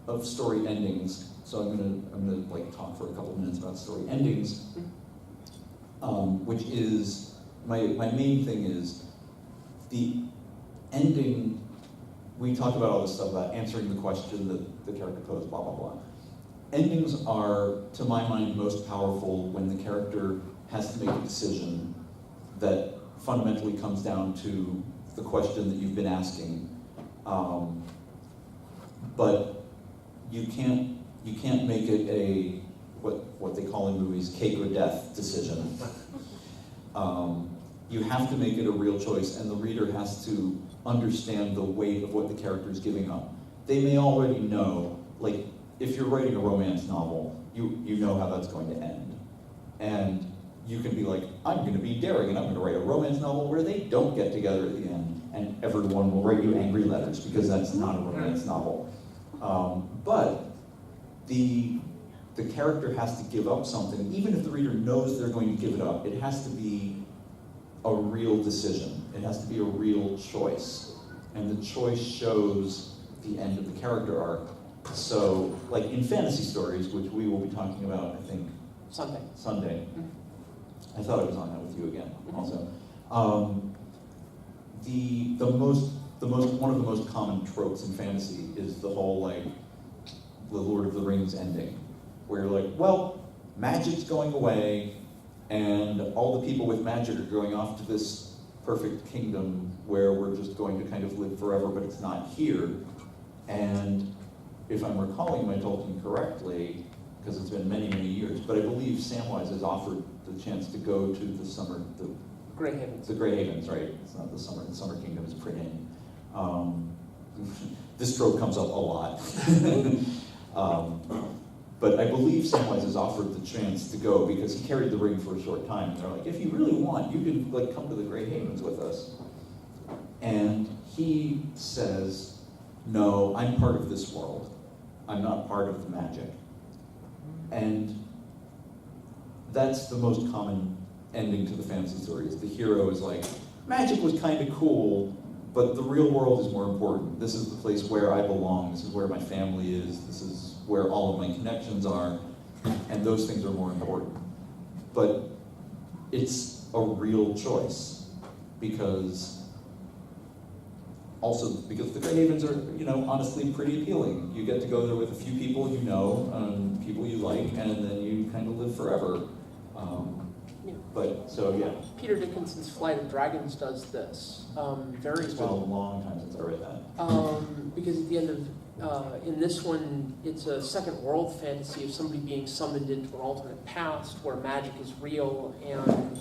of story endings. So I'm gonna talk for a couple minutes about story endings, which is my main thing is the ending. We talked about all this stuff about answering the question that the character posed, blah blah blah. Endings are, to my mind, most powerful when the character has to make a decision that fundamentally comes down to the question that you've been asking, but you can't make it a what they call in movies cake or death decision. You have to make it a real choice, and the reader has to understand the weight of what the character is giving up. They may already know, like, if you're writing a romance novel, you know how that's going to end. And you can be like, I'm going to be daring, and I'm going to write a romance novel where they don't get together at the end, and everyone will write you angry letters, because that's not a romance novel. But the character has to give up something. Even if the reader knows they're going to give it up, it has to be a real decision. It has to be a real choice. And the choice shows the end of the character arc. So, like in fantasy stories, which we will be talking about, I think, Sunday. I thought I was on that with you again, also. One of the most common tropes in fantasy is the whole like the Lord of the Rings ending, where you're like, well, magic's going away, and all the people with magic are going off to this perfect kingdom where we're just going to kind of live forever, but it's not here. And if I'm recalling my Tolkien correctly, because it's been many, many years, but I believe Samwise has offered the chance to go to the Grey Havens. The Grey Havens, right? It's not the Summer Kingdom is Prydain. This trope comes up a lot. But I believe Samwise has offered the chance to go because he carried the ring for a short time. And they're like, if you really want, you can like come to the Grey Havens with us. And he says, no, I'm part of this world. I'm not part of the magic. And that's the most common ending to the fantasy story, is the hero is like, magic was kind of cool, but the real world is more important. This is the place where I belong. This is where my family is. This is where all of my connections are. And those things are more important. But it's a real choice because the Grey Havens are, honestly pretty appealing. You get to go there with a few people you know, people you like, and then you kind of live forever. Yeah. Peter Dickinson's Flight of Dragons does this very It's been a well. long time since I read that. Because at the end of, in this one, it's a second world fantasy of somebody being summoned into an alternate past where magic is real, and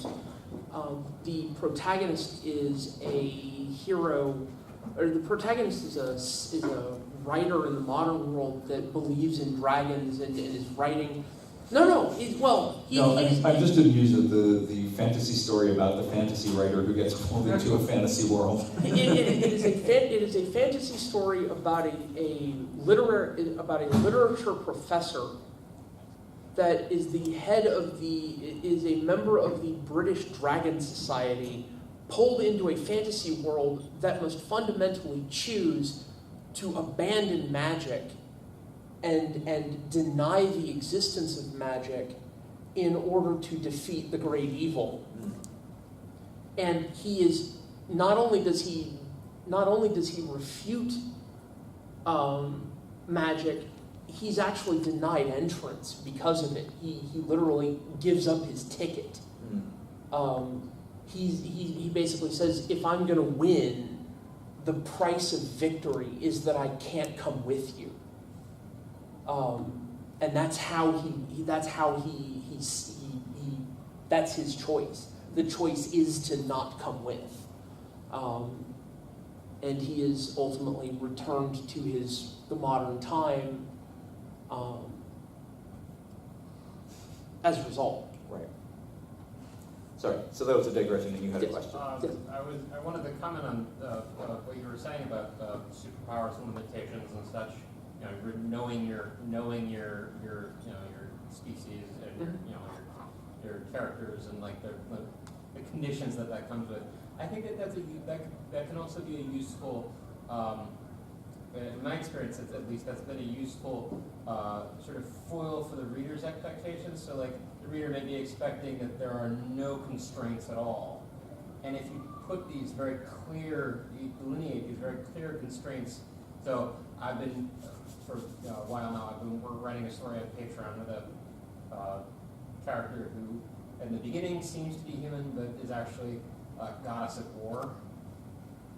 the protagonist is a hero, or the protagonist is a writer in the modern world that believes in dragons and is writing. I'm just amused at the fantasy story about the fantasy writer who gets pulled into a fantasy world. It is a fantasy story about a literature professor that is is a member of the British Dragon Society, pulled into a fantasy world that must fundamentally choose to abandon magic and deny the existence of magic in order to defeat the great evil. And he is not only does he refute magic, he's actually denied entrance because of it. He literally gives up his ticket. He basically says, if I'm going to win, the price of victory is that I can't come with you. And that's his choice. The choice is to not come with. And he is ultimately returned to the modern time as a result. Right. Sorry, so that was a digression and you had a Yes. question. I wanted to comment on what you were saying about superpowers and limitations and such. Knowing your species and your characters and like the conditions that comes with. I think that can also be a useful. In my experience, at least, that's been a useful sort of foil for the reader's expectations. So, like, the reader may be expecting that there are no constraints at all, and if you put these you delineate these very clear constraints. So, I've been for a while now. We're writing a story on Patreon with a character who, in the beginning, seems to be human, but is actually a goddess of war.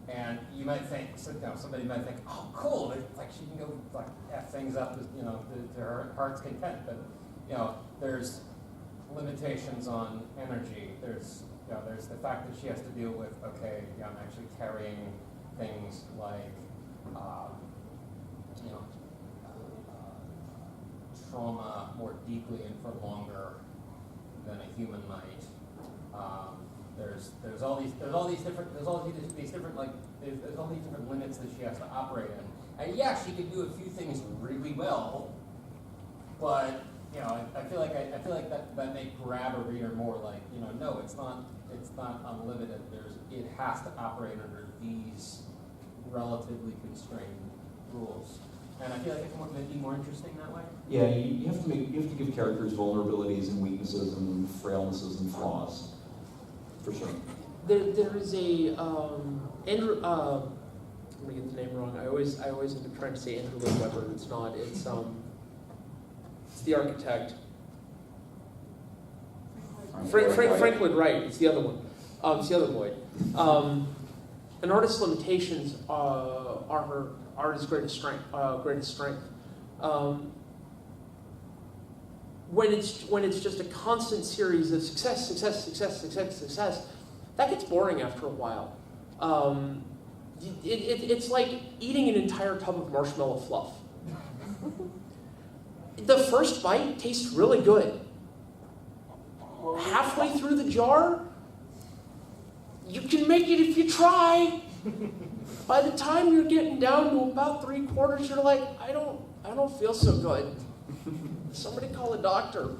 And you might think, somebody might think, oh, cool, like she can go like F things up, to her heart's content. But there's limitations on energy. There's the fact that she has to deal with, I'm actually carrying things like, trauma more deeply and for longer than a human might. There's all these different limits that she has to operate in. And yeah, she can do a few things really well, but I feel like that may grab a reader more. Like no, it's not unlimited. It has to operate under these relatively constrained rules. And I feel like it can be more interesting that way. Yeah, you have to give characters vulnerabilities and weaknesses and frailnesses and flaws, for sure. There is a Andrew. I'm gonna get the name wrong. I always end up trying to say Andrew Lloyd Webber, and it's not. It's the architect. Frank Lloyd Wright. It's the other one. It's the other Lloyd. An artist's limitations are his greatest strength. When it's just a constant series of success, that gets boring after a while. It's like eating an entire tub of marshmallow fluff. The first bite tastes really good. Halfway through the jar, you can make it if you try. By the time you're getting down to about 3/4, you're like, I don't feel so good. Somebody call a doctor.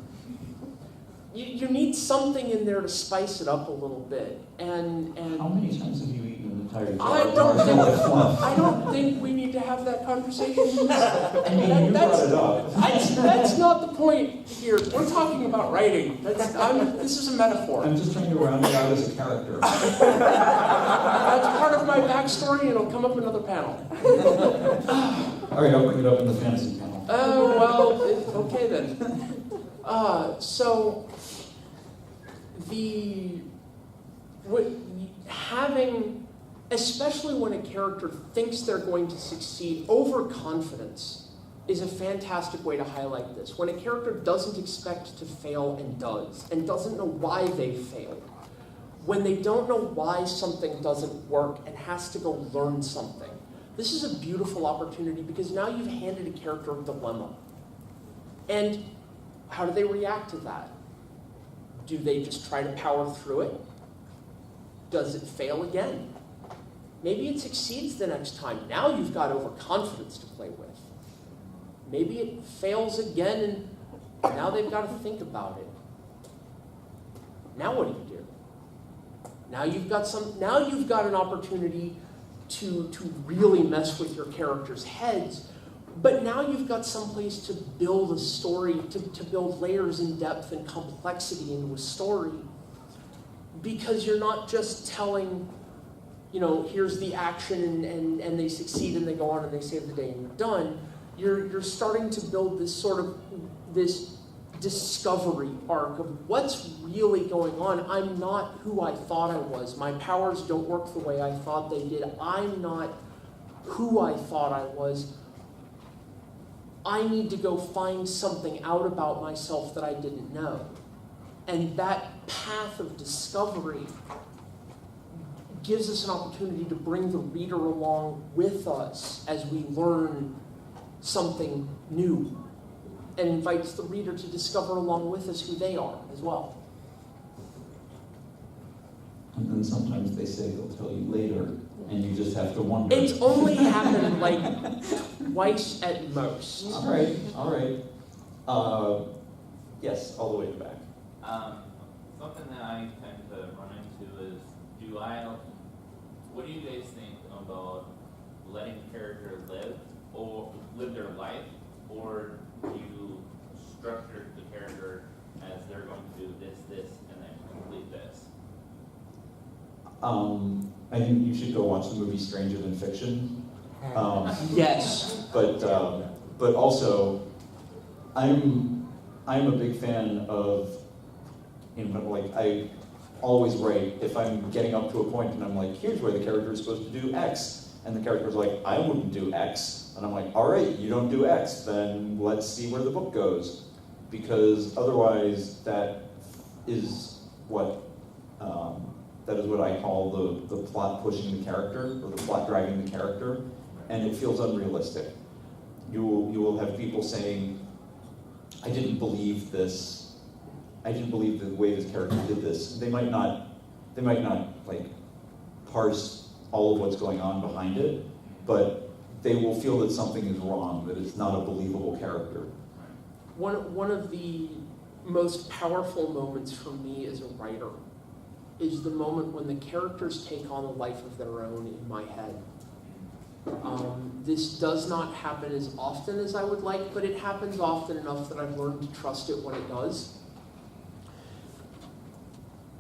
You need something in there to spice it up a little bit. And How many times have you eaten an entire jar I of don't marshmallow fluff? I don't think we need to have that conversation. I mean, you brought it up. That's not the point here. We're talking about writing. This is a metaphor. I'm just trying to round it out as a character. That's part of my backstory, and it'll come up in another panel. All right, I'll bring it up in the fantasy panel. Oh, well, okay then. So, having, especially when a character thinks they're going to succeed, overconfidence is a fantastic way to highlight this. When a character doesn't expect to fail and does, and doesn't know why they failed, when they don't know why something doesn't work and has to go learn something, this is a beautiful opportunity because now you've handed a character a dilemma. And how do they react to that? Do they just try to power through it? Does it fail again? Maybe it succeeds the next time. Now you've got overconfidence to play with. Maybe it fails again and now they've got to think about it. Now what do? Now you've got an opportunity to really mess with your characters' heads, but now you've got some place to build a story, to build layers and depth and complexity into a story, because you're not just telling, here's the action and they succeed and they go on and they save the day and you're done. You're starting to build this discovery arc of what's really going on. I'm not who I thought I was. My powers don't work the way I thought they did. I'm not who I thought I was. I need to go find something out about myself that I didn't know. And that path of discovery gives us an opportunity to bring the reader along with us as we learn something new, and invites the reader to discover along with us who they are as well. And then sometimes they say they'll tell you later, and you just have to wonder. It's only happened like twice at most. All right. Yes, all the way to the back. Something that I tend to run into is, what do you guys think about letting a character live their life, or do you structure the character as they're going to do this, and then complete this? I think you should go watch the movie Stranger Than Fiction. Yes. But also, I'm a big fan of, I always write, if I'm getting up to a point and I'm like, here's where the character is supposed to do X, and the character's like, I wouldn't do X, and I'm like, all right, you don't do X, then let's see where the book goes, because otherwise that is what I call the plot pushing the character, or the plot dragging the character, and it feels unrealistic. You will have people saying, I didn't believe this. I didn't believe the way this character did this. They might not like parse all of what's going on behind it, but they will feel that something is wrong, that it's not a believable character. One of the most powerful moments for me as a writer is the moment when the characters take on a life of their own in my head. This does not happen as often as I would like, but it happens often enough that I've learned to trust it when it does.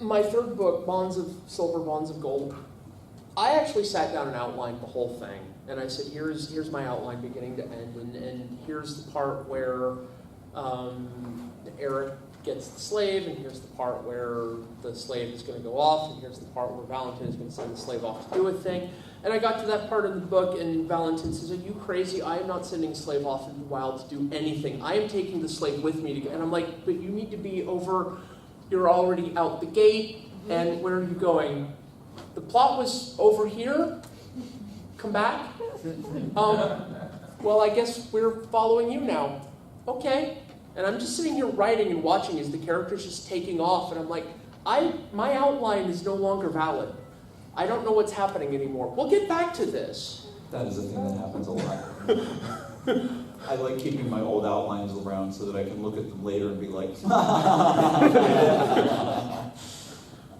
My third book, Bonds of Silver, Bonds of Gold, I actually sat down and outlined the whole thing. And I said, here's my outline beginning to end, and here's the part where Eric gets the slave, and here's the part where the slave is going to go off, and here's the part where Valentin is going to send the slave off to do a thing. And I got to that part of the book, and Valentin says, "Are you crazy? I am not sending a slave off into the wild to do anything. I am taking the slave with me to go." And I'm like, "But you need to be over, you're already out the gate, and where are you going?" "The plot was over here. Come back." "Well, I guess we're following you now." "Okay." And I'm just sitting here writing and watching as the character's just taking off, and I'm like, my outline is no longer valid. I don't know what's happening anymore. We'll get back to this. That is a thing that happens a lot. I like keeping my old outlines around so that I can look at them later and be like,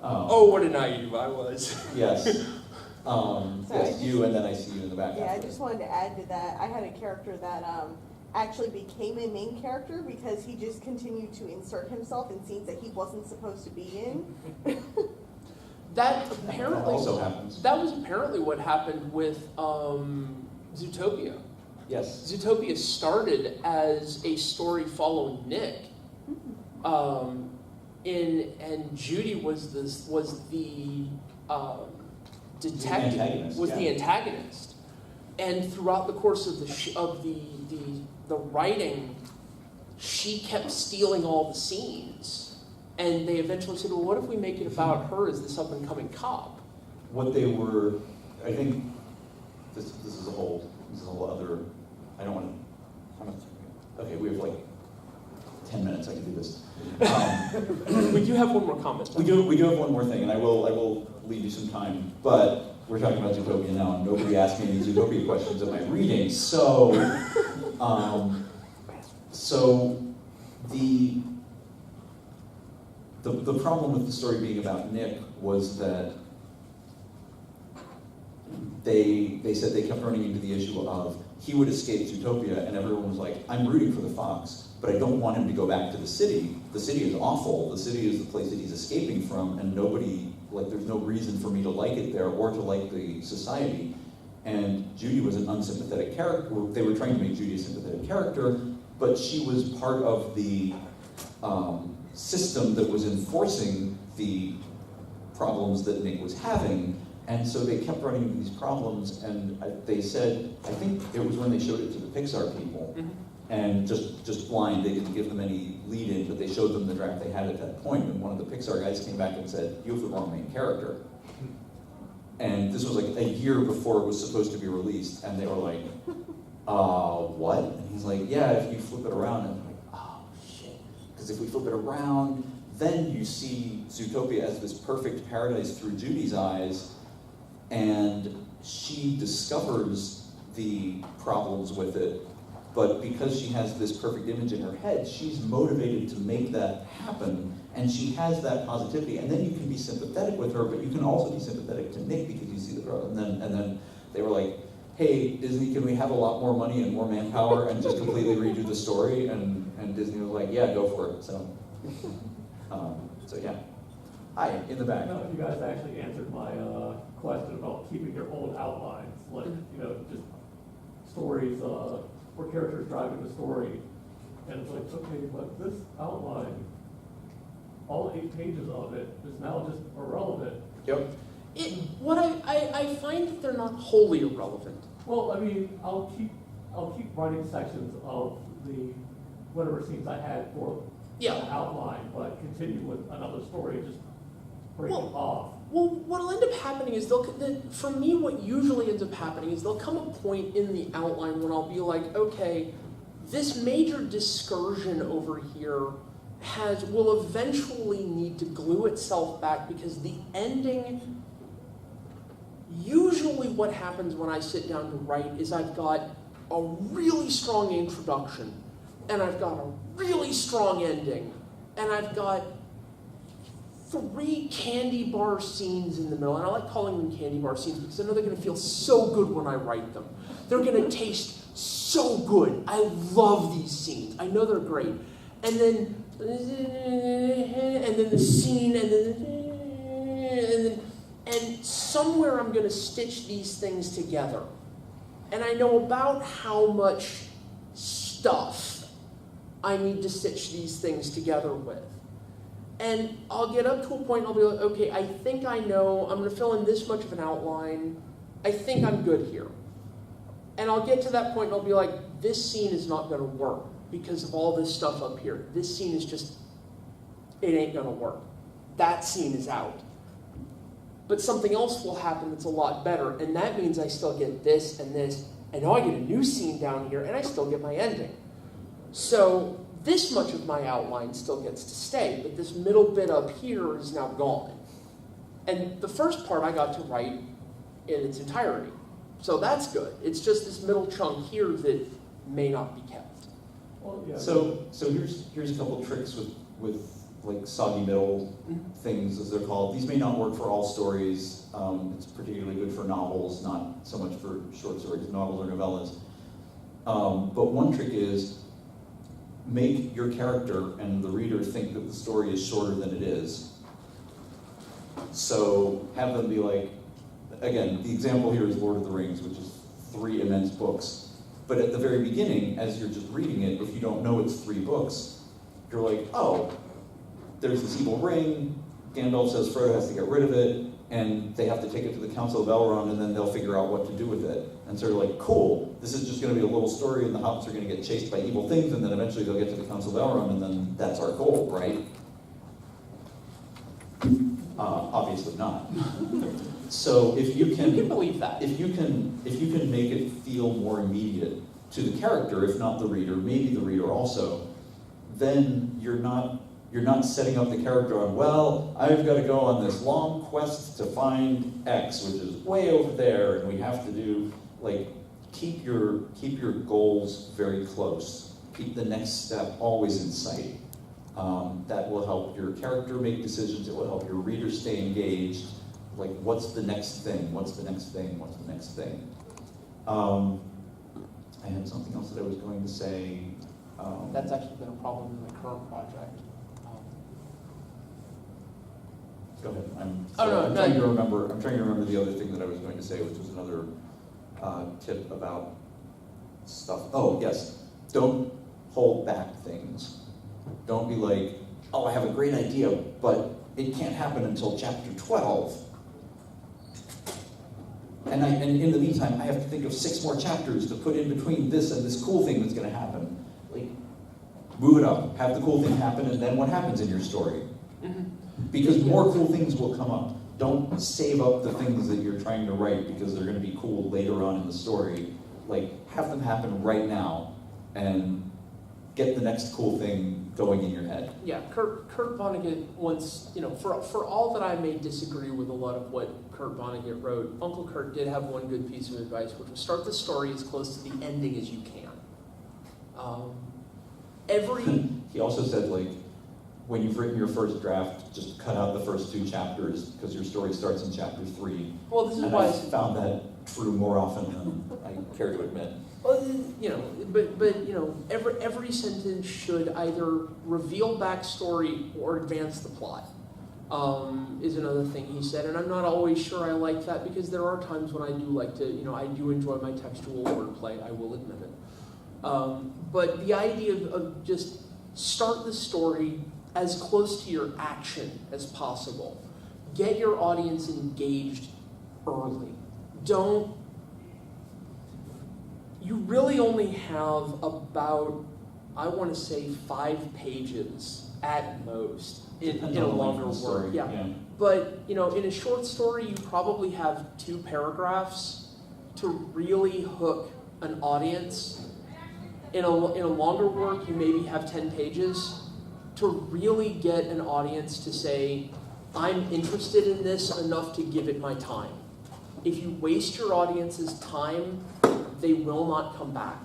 Oh, what a naive I was. yes. Sorry, Yes, you, and then I see you in the back. Yeah, I after. just wanted to add to that. I had a character that actually became a main character because he just continued to insert himself in scenes that he wasn't supposed to be in. That That also happens. That was apparently what happened with Zootopia. Yes. Zootopia started as a story following Nick, and Judy was the detective, antagonist, was yeah. the antagonist, and throughout the course of the writing, she kept stealing all the scenes. And they eventually said, "Well, what if we make it about her as this up-and-coming cop?" What they were, I think, this is a whole other. I don't want to. Okay, we have like 10 minutes. I can do this. We do have one more comment. We do have one more thing, and I will leave you some time. But we're talking about Zootopia now, and nobody asked me any Zootopia questions at my reading. So the problem with the story being about Nick was that they said they kept running into the issue of he would escape Zootopia, and everyone was like, "I'm rooting for the fox, but I don't want him to go back to the city. The city is awful. The city is the place that he's escaping from, and there's no reason for me to like it there or to like the society." And Judy was an unsympathetic character. They were trying to make Judy a sympathetic character, but she was part of the system that was enforcing the problems that Nick was having. And so they kept running into these problems, and they said, I think it was when they showed it to the Pixar people, and just blind, they didn't give them any lead in, but they showed them the draft they had at that point, and one of the Pixar guys came back and said, "You have the wrong main character." And this was like a year before it was supposed to be released, and they were like, what? And he's like, "Yeah, if you flip it around," and I'm like, "Oh, shit." Because if we flip it around, then you see Zootopia as this perfect paradise through Judy's eyes, and she discovers the problems with it, but because she has this perfect image in her head, she's motivated to make that happen, and she has that positivity, and then you can be sympathetic with her, but you can also be sympathetic to Nick because you see the growth. And then they were like, "Hey, Disney, can we have a lot more money and more manpower and just completely redo the story?" And Disney was like, "Yeah, go for it." So yeah. Hi, in the I back. don't know if you guys actually answered my question about keeping your old outlines, like, just stories where characters driving the story. And it's like, okay, but this outline, all 8 pages of it is now just irrelevant. Yep. I find that they're not wholly irrelevant. Well, I mean, I'll keep writing sections of the whatever scenes I had for the outline, but continue with another story, just break it off. Well, what'll end up happening is for me, what usually ends up happening is there'll come a point in the outline when I'll be like, okay, this major discursion over here will eventually need to glue itself back, because the ending, usually what happens when I sit down to write is I've got a really strong introduction, and I've got a really strong ending, and I've got 3 candy bar scenes in the middle, and I like calling them candy bar scenes because I know they're going to feel so good when I write them. They're going to taste so good. I love these scenes. I know they're great. And then the scene, and somewhere I'm going to stitch these things together. And I know about how much stuff I need to stitch these things together with. And I'll get up to a point and I'll be like, okay, I think I know, I'm going to fill in this much of an outline. I think I'm good here. And I'll get to that point and I'll be like, this scene is not going to work because of all this stuff up here. This scene is just, it ain't going to work. That scene is out. But something else will happen that's a lot better, and that means I still get this, and now I get a new scene down here, and I still get my ending. So this much of my outline still gets to stay, but this middle bit up here is now gone. And the first part I got to write in its entirety. So that's good. It's just this middle chunk here that may not be kept. Well, yeah. So here's a couple tricks with like soggy middle things, as they're called. These may not work for all stories. It's particularly good for novels, not so much for short stories, novels or novellas. But one trick is make your character and the reader think that the story is shorter than it is. So have them be like, again, the example here is Lord of the Rings, which is 3 immense books. But at the very beginning, as you're just reading it, if you don't know it's 3 books, you're like, oh, there's this evil ring, Gandalf says Frodo has to get rid of it, and they have to take it to the Council of Elrond, and then they'll figure out what to do with it. And so you're like, cool, this is just going to be a little story, and the hobbits are going to get chased by evil things, and then eventually they'll get to the Council of Elrond, and then that's our goal, right? Obviously not. So if you can believe that. If you can make it feel more immediate to the character, if not the reader, maybe the reader also, then you're not setting up the character on, well, I've got to go on this long quest to find X, which is way over there, and we have to do, like, keep your goals very close. Keep the next step always in sight. That will help your character make decisions. It will help your reader stay engaged. Like, what's the next thing? What's the next thing? What's the next thing? I had something else that I was going to say. That's actually been a problem in my current project. Go ahead. I'm no, trying to remember the other thing that I was going to say, which was another tip about stuff. Oh, yes. Don't hold back things. Don't be like, oh, I have a great idea, but it can't happen until chapter 12. And in the meantime, I have to think of 6 more chapters to put in between this and this cool thing that's going to happen. Like, move it up. Have the cool thing happen, and then what happens in your story? Because more cool things will come up. Don't save up the things that you're trying to write because they're going to be cool later on in the story. Like, have them happen right now and get the next cool thing going in your head. Yeah, Kurt Vonnegut once, for all that I may disagree with a lot of what Kurt Vonnegut wrote, Uncle Kurt did have one good piece of advice, which was start the story as close to the ending as you can. He also said, like, when you've written your first draft, just cut out the first 2 chapters because your story starts in chapter 3. Well, this is and why I've found that true more often than I care to admit. Well, every sentence should either reveal backstory or advance the plot. Is another thing he said, and I'm not always sure I like that because there are times when I do like to, I do enjoy my textual wordplay. I will admit it. But the idea of just start the story as close to your action as possible. Get your audience engaged early. You really only have about, I want to say, 5 pages at most in a longer work. Yeah. But, in a short story, you probably have 2 paragraphs to really hook an audience. In a longer work, you maybe have 10 pages to really get an audience to say, I'm interested in this enough to give it my time. If you waste your audience's time, they will not come back.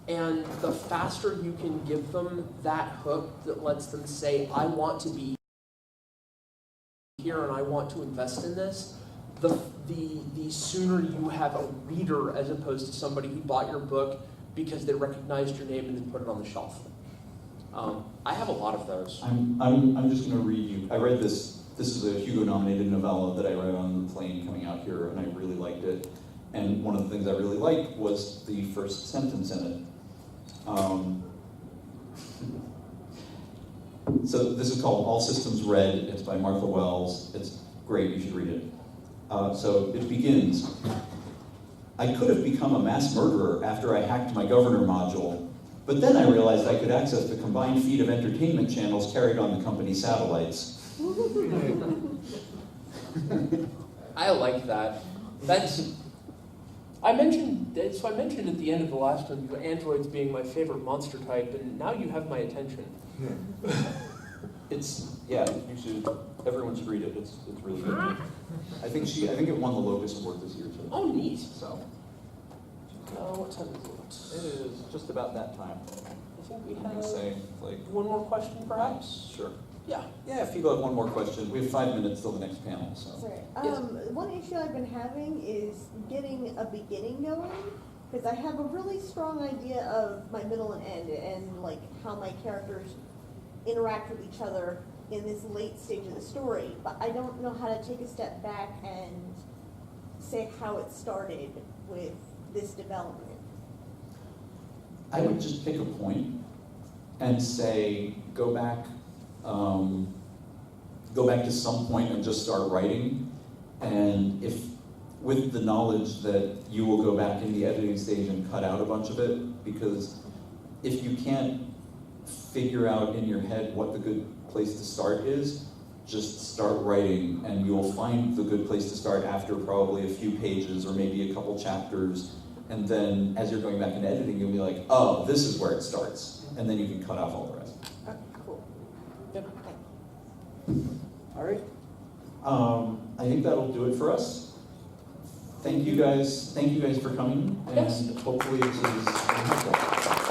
And the faster you can give them that hook that lets them say, I want to be here and I want to invest in this, the sooner you have a reader as opposed to somebody who bought your book because they recognized your name and then put it on the shelf. I have a lot of those. I'm just going to read you. I read this. This is a Hugo-nominated novella that I read on the plane coming out here, and I really liked it. And one of the things I really liked was the first sentence in it. So this is called All Systems Red. It's by Martha Wells. It's great. You should read it. So it begins. I could have become a mass murderer after I hacked my governor module, but then I realized I could access the combined feed of entertainment channels carried on the company satellites. I like that. I mentioned at the end of the last one, androids being my favorite monster type, and now you have my attention. Everyone should read it. It's really good. I think it won the Locust Award this year too. Oh, neat. So What time is it? it is just about that time. I think we I'm gonna have say like one more question, perhaps. sure. Yeah. Yeah, if people have one more question, we have 5 minutes till the next panel. So Sorry. Yes. One issue I've been having is getting a beginning going, because I have a really strong idea of my middle and end, and like how my characters interact with each other in this late stage of the story, but I don't know how to take a step back and say how it started with this development. I would just pick a point and say go back to some point and just start writing. And if, with the knowledge that you will go back in the editing stage and cut out a bunch of it, because if you can't figure out in your head what the good place to start is, just start writing and you'll find the good place to start after probably a few pages or maybe a couple chapters. And then as you're going back and editing, you'll be like, oh, this is where it starts. And then you can cut off all the rest. Okay, cool. Yep. All right. I think that'll do it for us. Thank you guys for coming, and Yes. hopefully this is helpful.